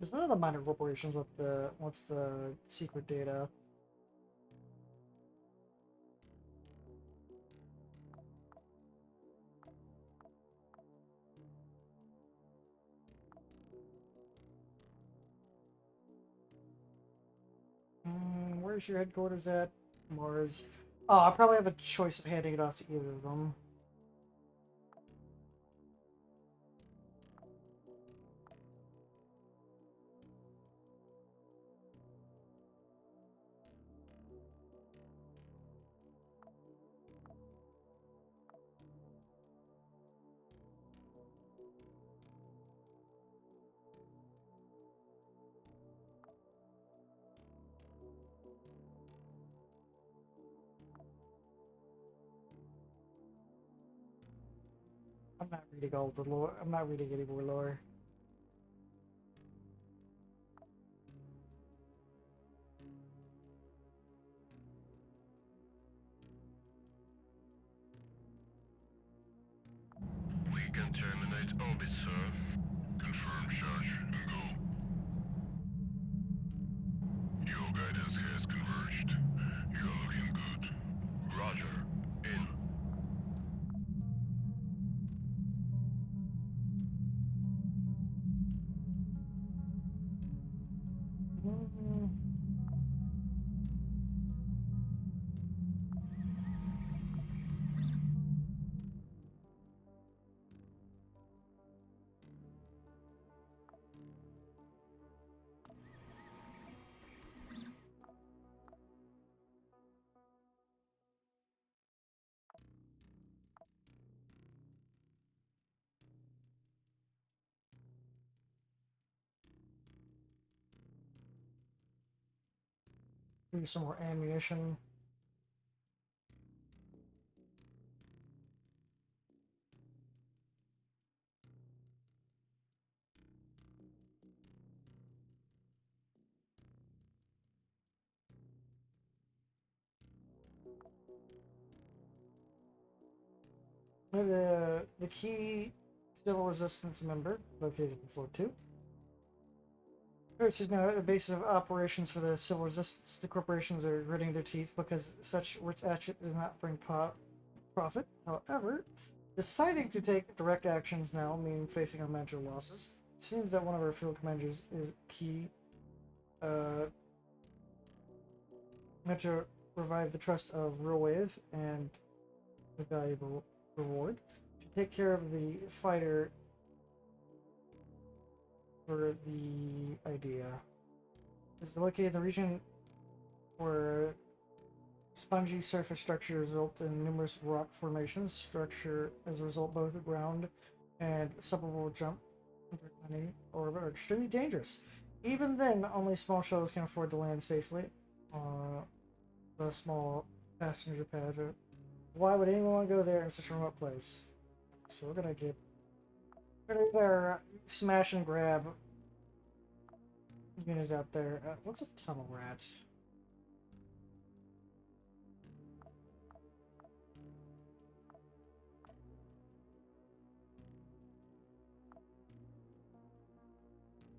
There's none of the minor corporations with the what's the secret data. Where's your headquarters at? Mars. Oh, I probably have a choice of handing it off to either of them. I'm not reading all the lore. I'm not reading any more lore. We can terminate orbit, sir. Confirm charge and go. Your guidance has converged. You're looking good. Roger. In. Mm, Maybe some more ammunition. The key civil resistance member located in floor 2. Earth is now a base of operations for the civil resistance. The corporations are gritting their teeth because such rich action does not bring profit. However, deciding to take direct actions now mean facing unmanageable losses. It seems that one of our field commanders is key meant to revive the trust of real waves and a valuable reward. To take care of the fighter for the idea. Is located in the region where spongy surface structures result in numerous rock formations. Structure as a result both ground and suborbital jump or are extremely dangerous. Even then, only small shuttles can afford to land safely on a small passenger pad. Why would anyone want to go there in such a remote place? So we're gonna either smash and grab unit out there. What's a tunnel rat?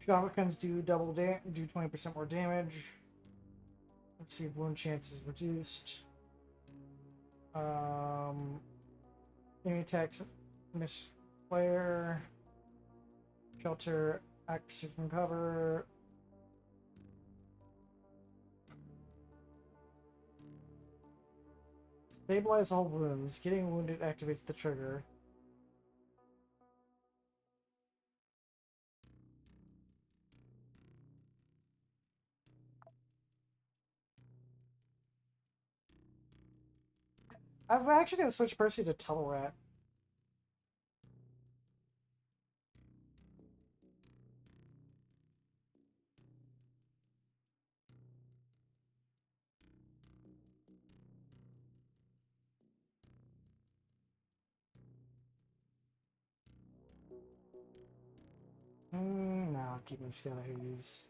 Shotguns do do 20% more damage. Let's see if wound chance is reduced. Enemy attacks miss player. Shelter accuracy from cover. Stabilize all wounds. Getting wounded activates the trigger. I'm actually going to switch Percy to Tunnel Rat. No, I'll keep my Scala Hades.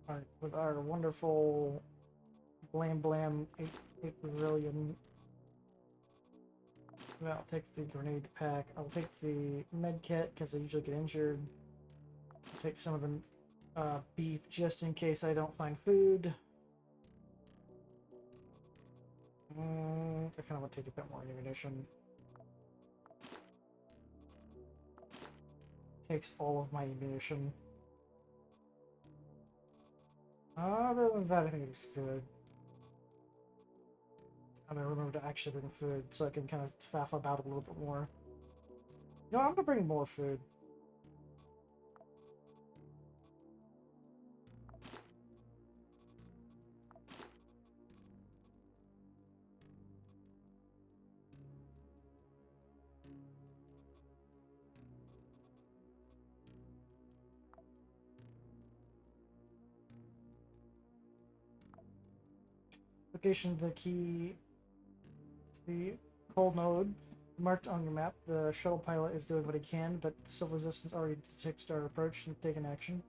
Alright, with our wonderful Blam Blam 8 Brilliant. I'll take the grenade pack. I'll take the med kit because I usually get injured. I'll take some of the beef just in case I don't find food. I kind of want to take a bit more ammunition. Takes all of my ammunition. Other than that, I think it's good. And I remember to actually bring food so I can kind of faff about a little bit more. You know, I'm gonna bring more food. Location, the key, the cold node marked on your map. The shuttle pilot is doing what he can, but the civil resistance already detected our approach and taken action.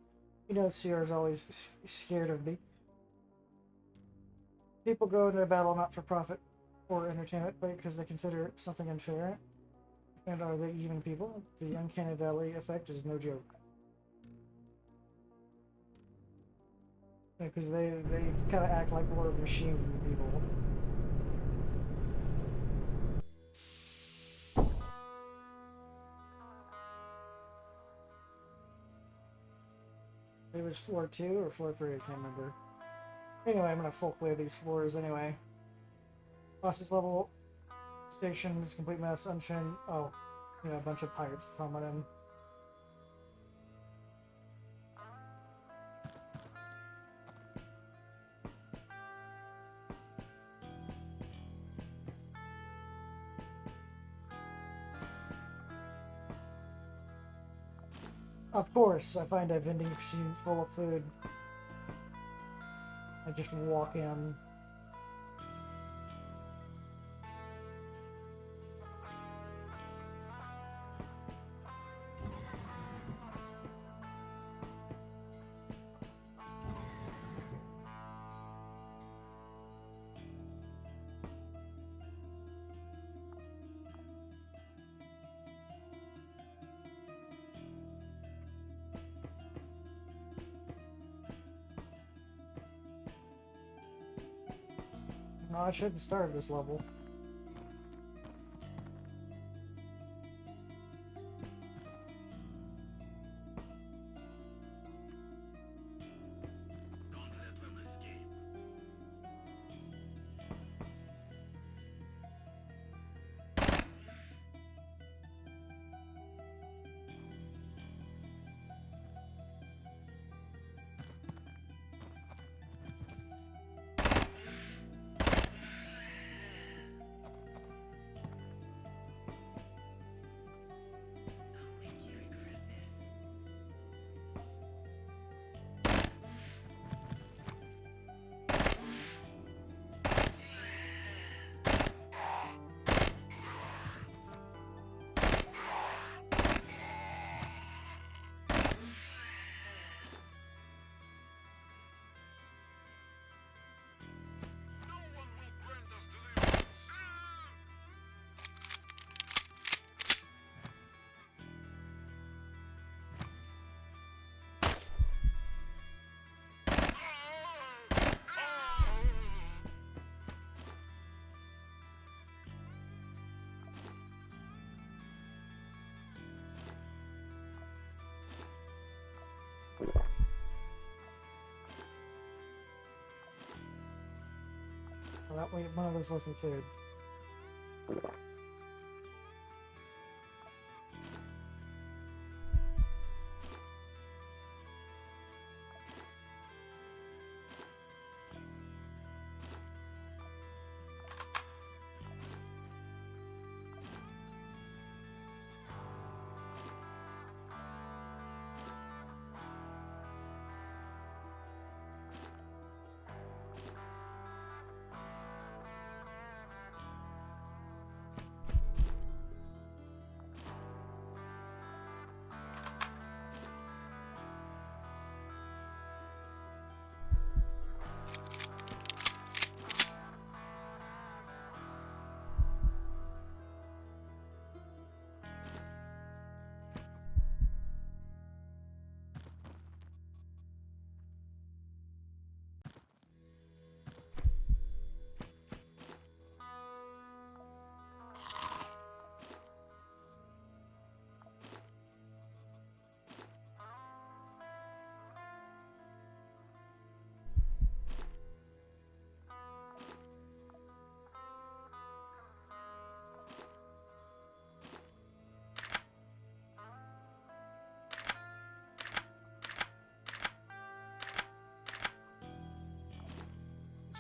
You know, CR is always scared of me. People go into battle not for profit or entertainment, but because they consider it something unfair. And are they even people? The uncanny valley effect is no joke. Because they kind of act like more machines than people. It was floor 2 or floor 3, I can't remember. Anyway, I'm gonna full clear these floors anyway. Process level station is complete mess. Unchained. Oh, yeah, a bunch of pirates coming in. Of course, I find a vending machine full of food. I just walk in. No, I shouldn't start this level. Don't let them escape. I'll make you regret this. No one will grant us deliverance. Well, that way, one of those wasn't food.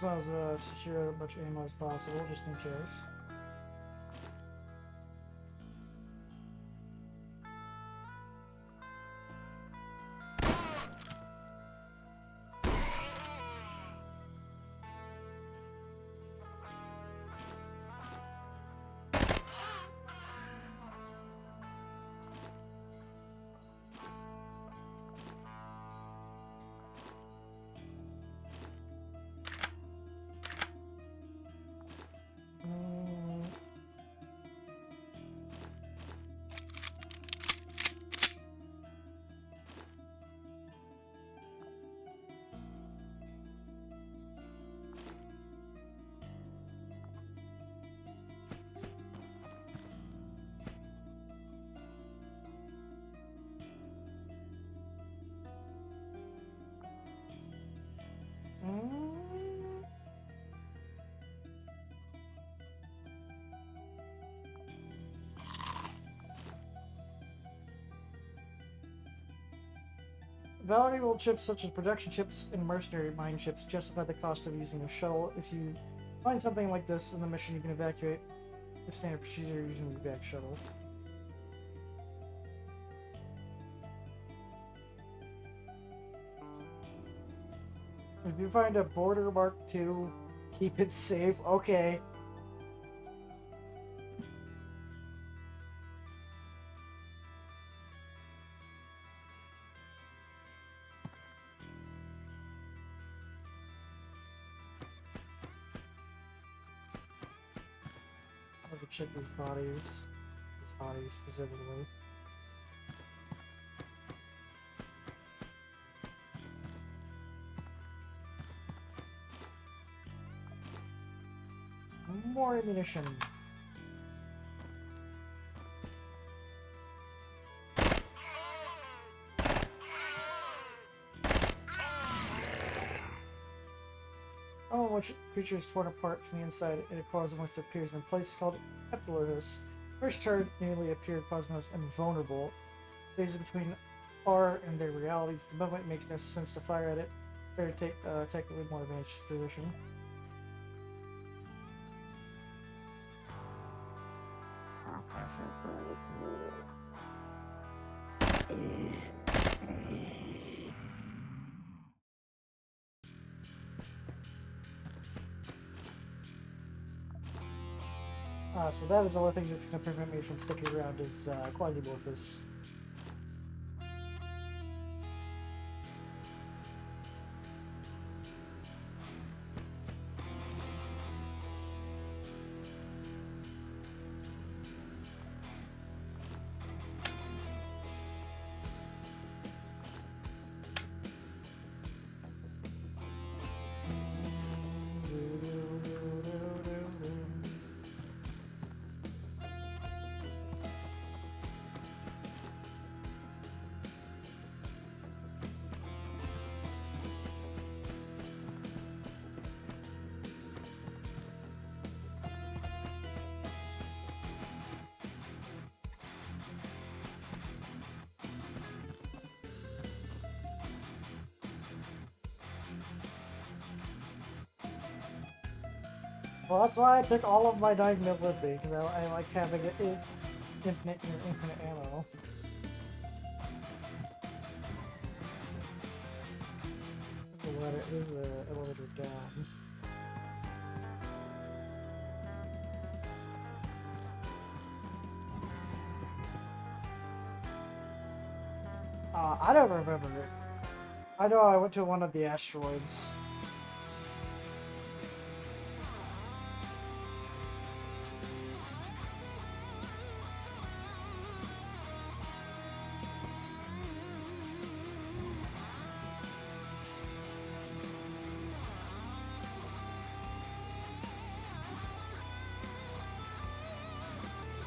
as well as secure as much ammo as possible, just in case. Valuable chips such as production chips and mercenary mine chips justify the cost of using a shuttle. If you find something like this in the mission, you can evacuate the standard procedure using the evac shuttle. If you find a Border Mark II, keep it safe. Okay. I'll have to check these bodies. This body specifically. More ammunition. Oh, which creature is torn apart from the inside and it Quasimorph appears in a place called Ep2. First charge nearly appeared Quasimorph invulnerable. Spaces between R and their realities. At the moment it makes no sense to fire at it. Better take technically more advantageous position. So that is the only thing that's going to prevent me from sticking around is Quasimorphus. Well, that's why I took all of my 9mm with me, because I like having it infinite ammo. There's the elevator down. I don't remember it. I know I went to one of the asteroids.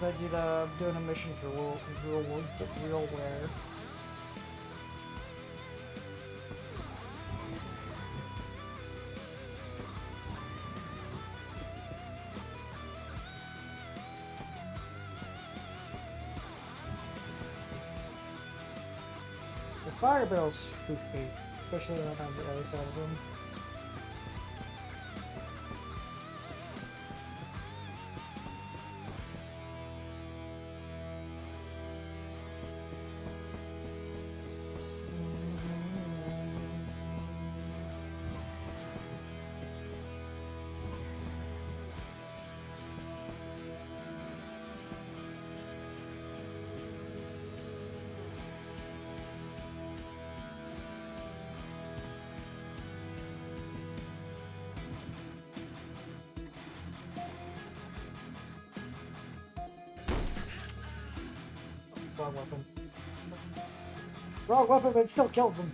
I did doing a mission for RealWare. The fire barrels spook me, especially when I'm on the other side of them. wrong weapon. Wrong weapon, but it still killed them.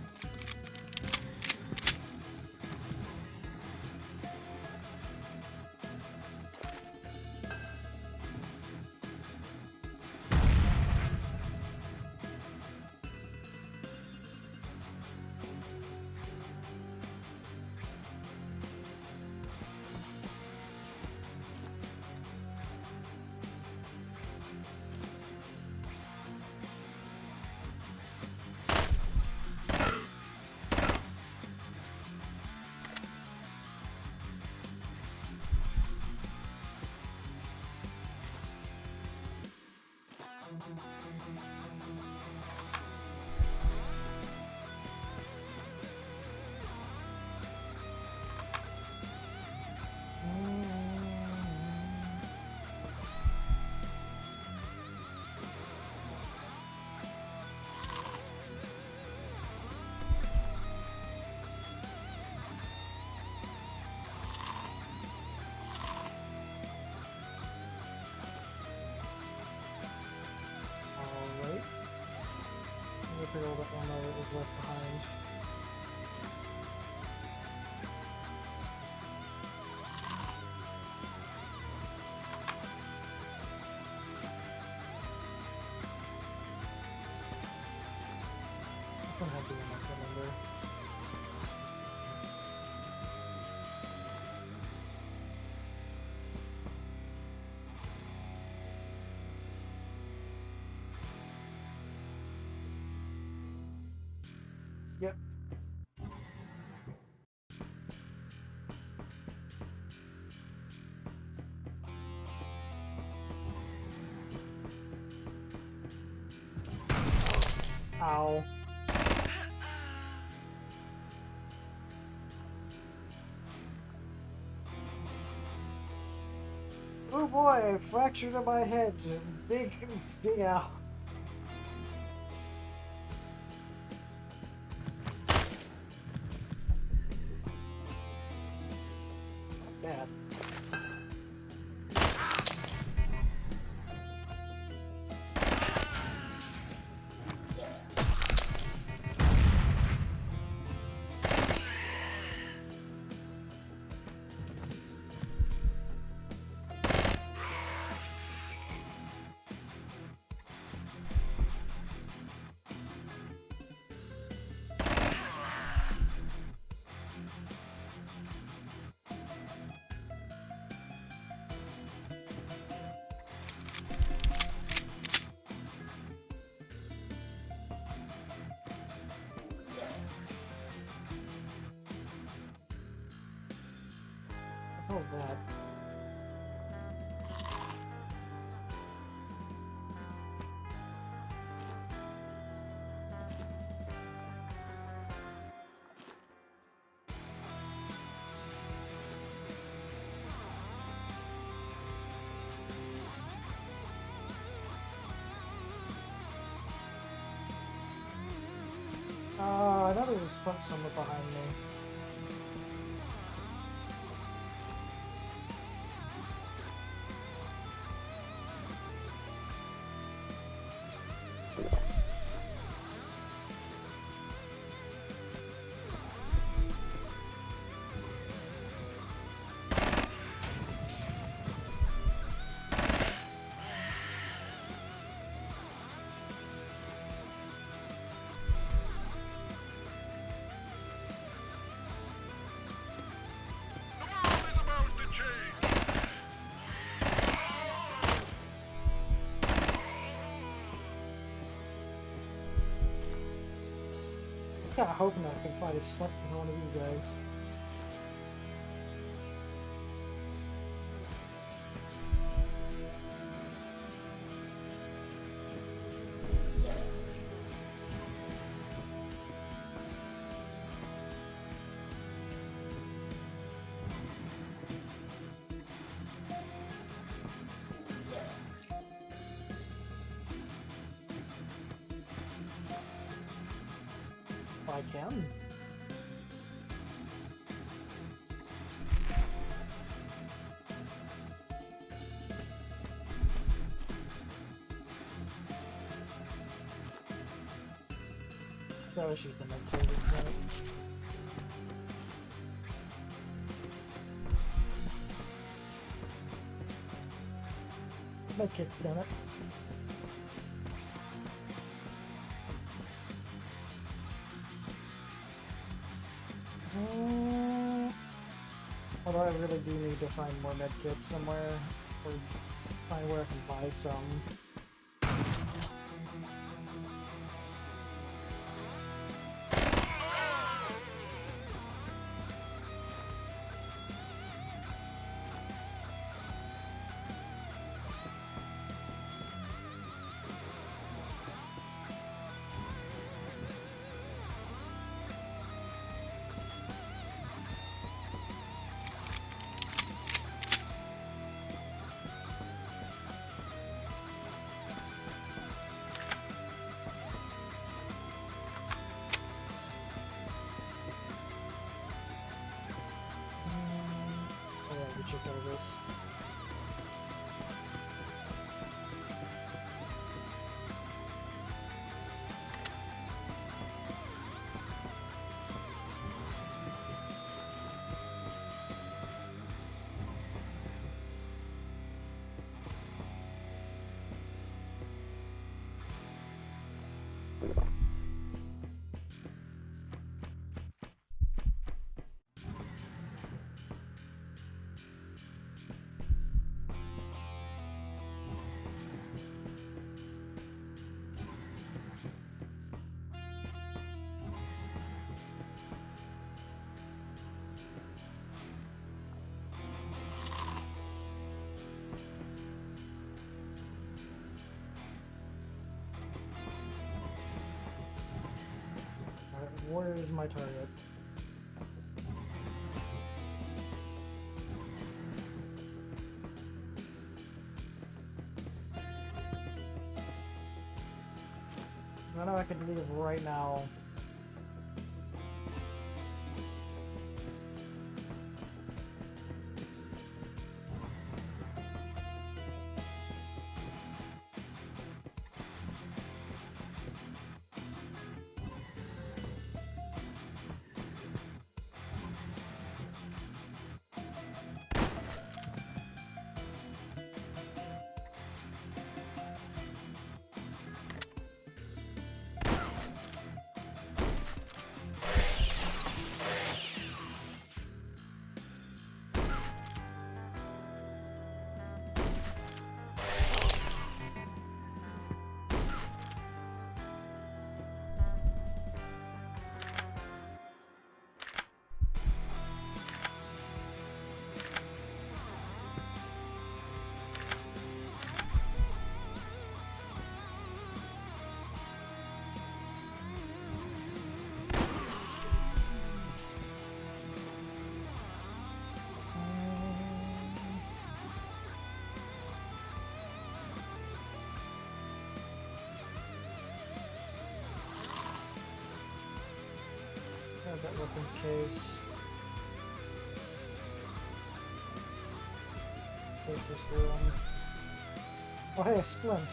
Alright. Look at all that ammo that was left behind. Which one had the ammo? I can't remember. Yep. Ow. Oh boy, fracture to my head. Big ow. Not bad. What the hell's that? I know there's a spot somewhere behind me. The world is about to change! I was kind of hoping that I could find a splint from one of you guys. I can. Probably she's the med kit at this point. Med kit, damn it. Although I really do need to find more medkits somewhere, or find where I can buy some. Alright, we check all this. Where is my target? I know I could leave right now. Grab that weapons case. Search this room. Oh hey, a splint.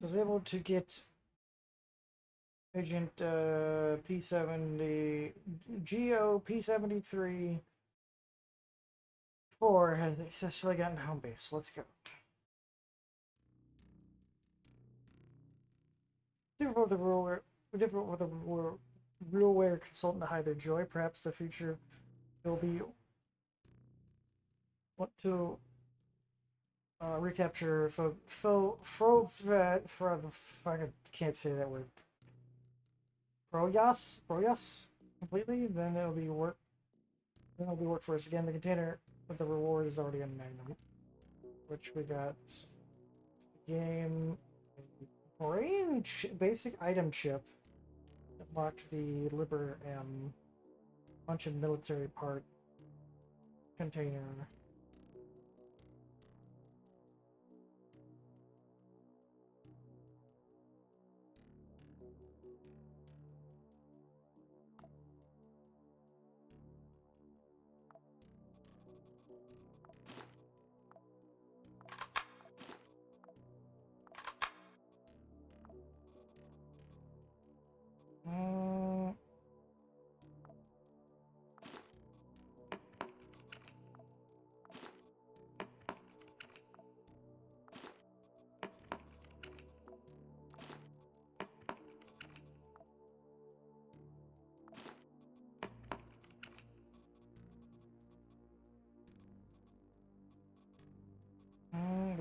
was able to get Agent P70, Geo P73 4 has successfully gotten home base. Let's go. Difficult with the ruler, difficult with the RuleWare consultant to hide their joy. Perhaps the future will be what to recapture for the I can't say that word. Proyas completely. Then it'll be work. Then it'll be work for us again. The container with the reward is already in Magnum, which we got. Game brain basic item chip. Unlocked the Liber bunch of military part container.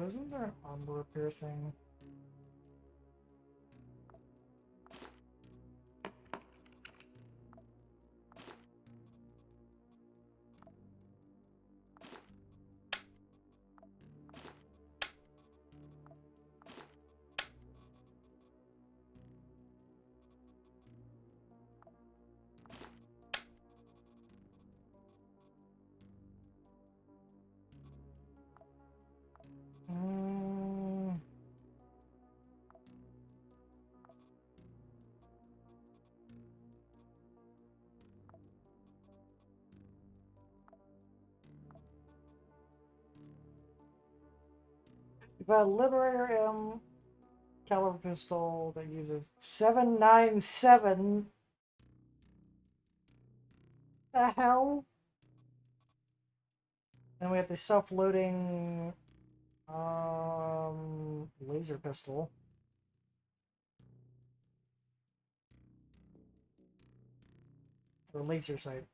Isn't there an armor repair thing? We've got a Liberator M caliber pistol that uses 797. The hell? And we have the self-loading laser pistol. Or laser sight.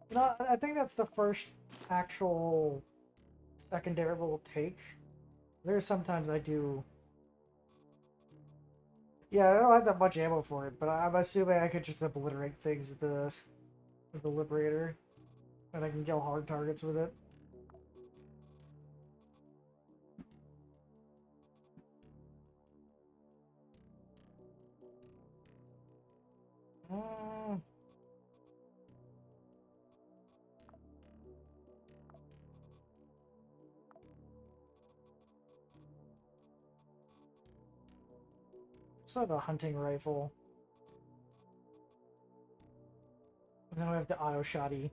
You know, I think that's the first actual secondary we'll take. There's sometimes I do. Yeah, I don't have that much ammo for it, but I'm assuming I could just obliterate things with the Liberator. And I can kill hard targets with it. So I have a hunting rifle. And then we have the auto shotty.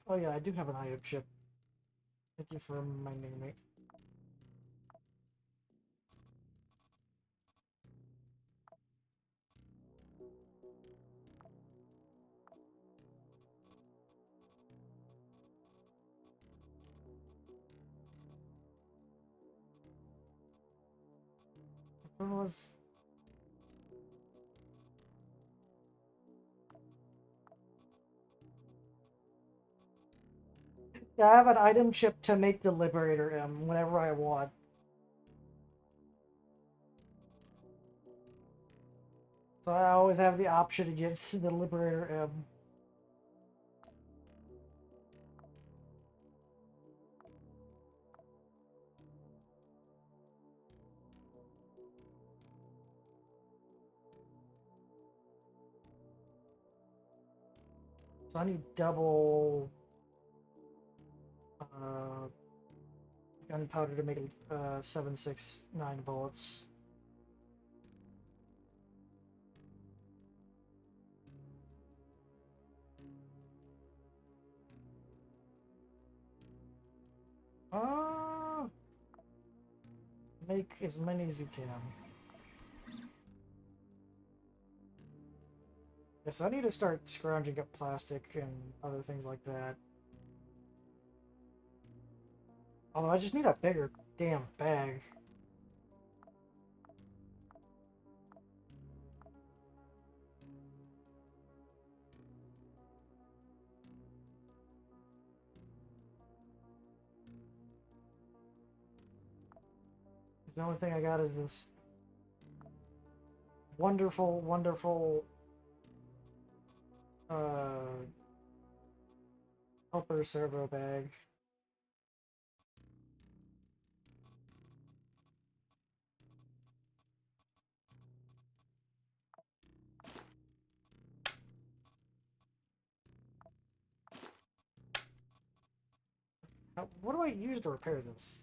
Oh yeah, I do have an item chip. Thank you for reminding me. When was... Yeah, I have an item chip to make the Liberator M whenever I want. So I always have the option to get the Liberator M. So I need double gunpowder to make 769 bullets. Uh, make as many as you can. Yeah, so I need to start scrounging up plastic and other things like that. Although I just need a bigger damn bag. The only thing I got is this wonderful, wonderful uh, helper servo bag. What do I use to repair this?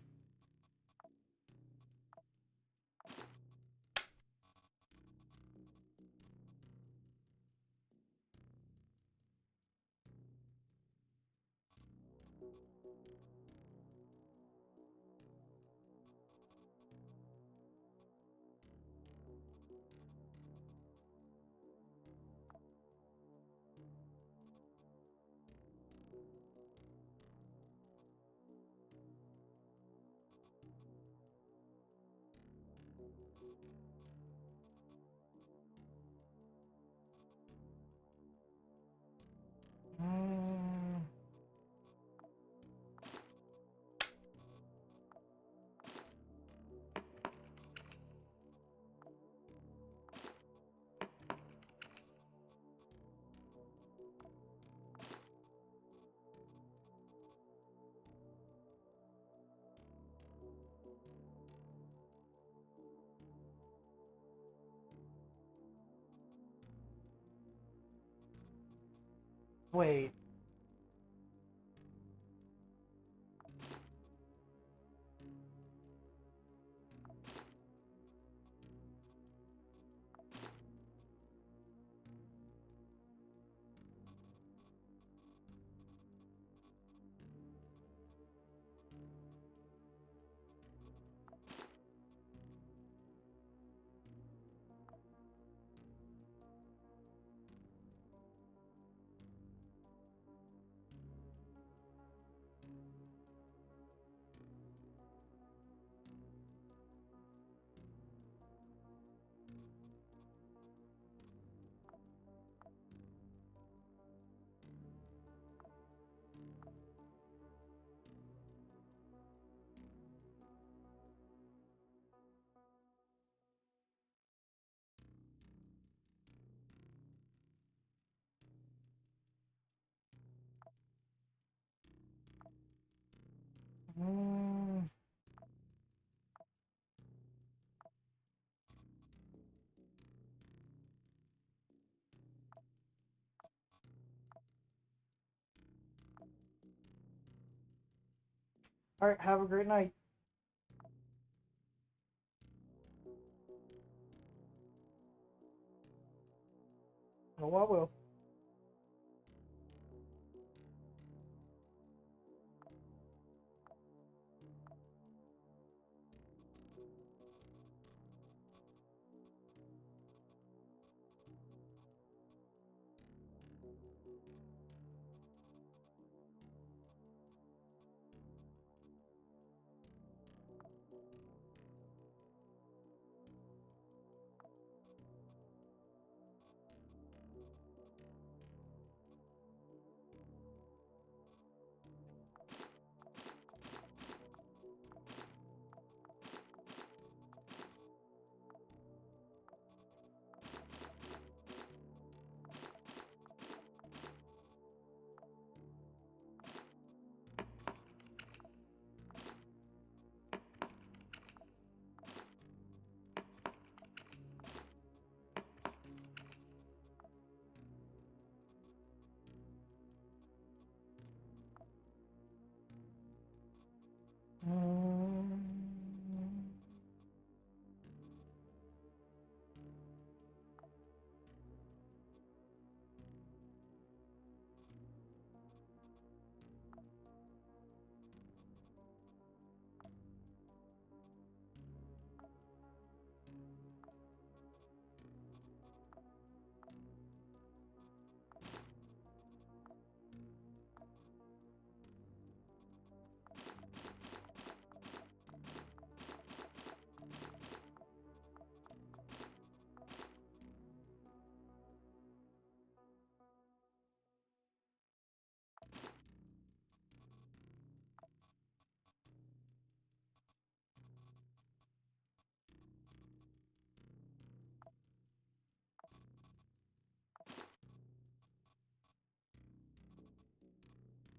Mm, wait. Mm, all right, have a great night. Oh, I will. Mm.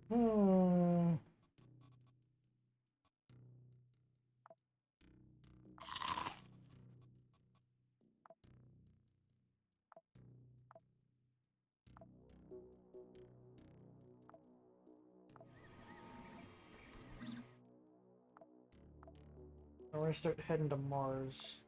Hmm. We're gonna start heading to Mars.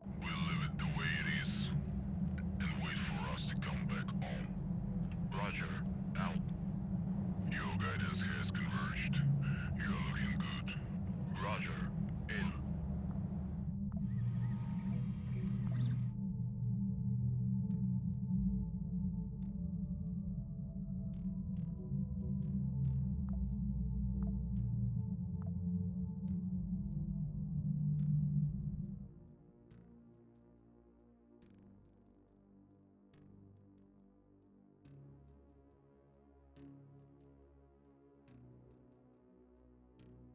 We'll leave it the way it is and wait for us to come back home. Roger, out. Your guidance has converged. You're looking good. Roger, in.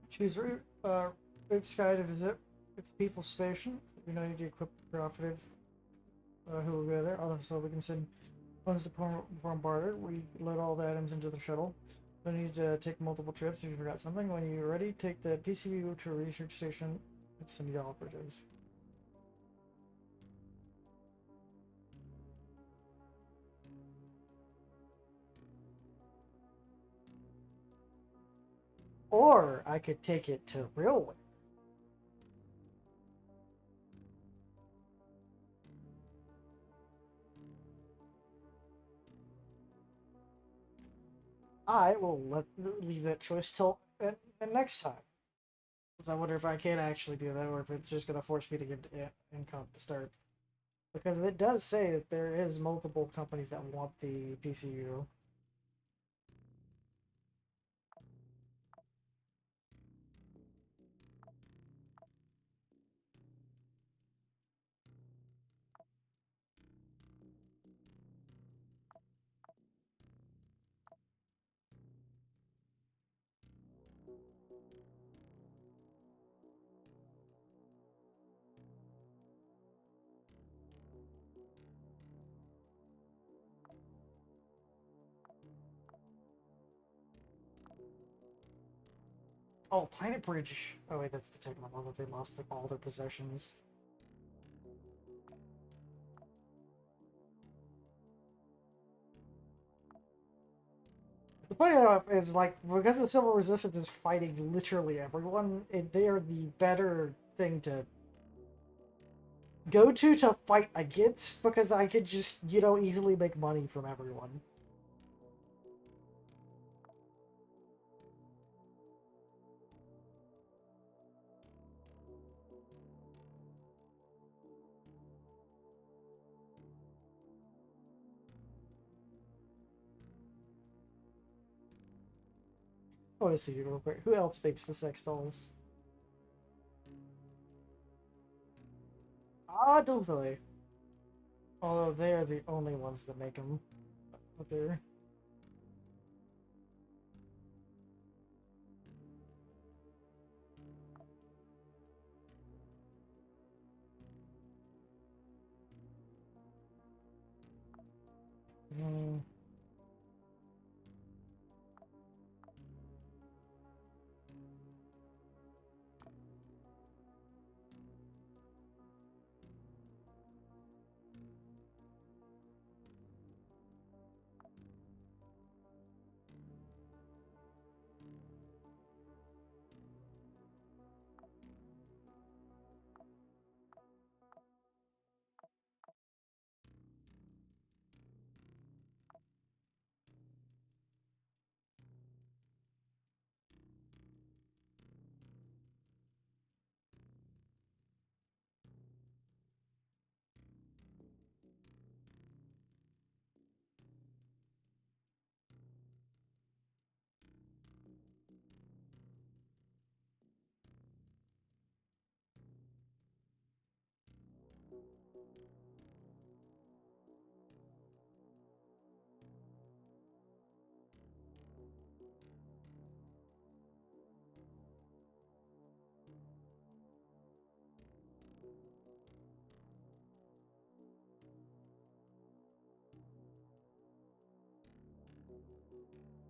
Choose Route Sky to visit its people station. We know you to equip the operative who will go there. Also, we can send funds to perform barter. We load all the items into the shuttle. We need to take multiple trips if you forgot something. When you're ready, take the PCU to a research station and send the operatives. Or I could take it to railway. I will leave that choice till next time. Because I wonder if I can actually do that, or if it's just going to force me to give income at the start. Because it does say that there is multiple companies that want the PCU. Oh, Planet Bridge. Oh wait, that's the technical one that they lost all their possessions. The funny is, like, because the Civil Resistance is fighting literally everyone, they are the better thing to go to fight against, because I could just, you know, easily make money from everyone. I want to see real quick. Who else makes the sex dolls? Ah, don't they? Although they are the only ones that make them. But they're... Hmm.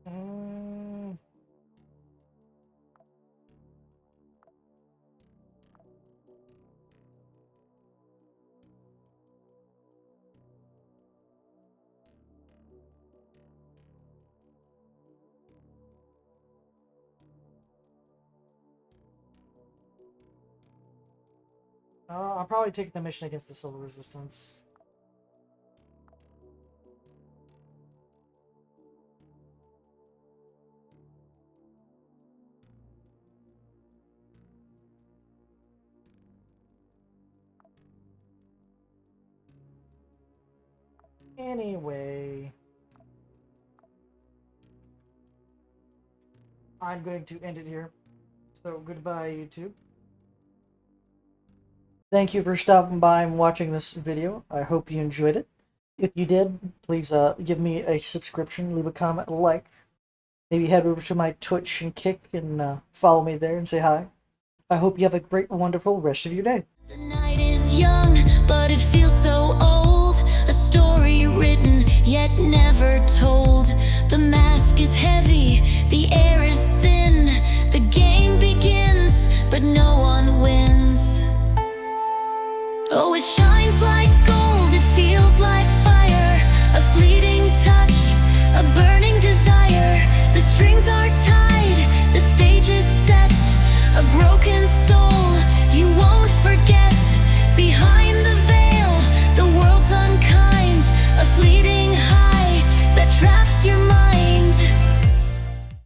Mm. I'll probably take the mission against the Solar Resistance. Anyway, I'm going to end it here. So goodbye, YouTube. Thank you for stopping by and watching this video. I hope you enjoyed it. If you did, please give me a subscription, leave a comment, a like. Maybe head over to my Twitch and Kick and follow me there and say hi. I hope you have a great, wonderful rest of your day. The night is young, but it feels so old. A story written, yet never told. The mask is heavy, the air is thin. The game begins, but no one wins. Oh, it's shine.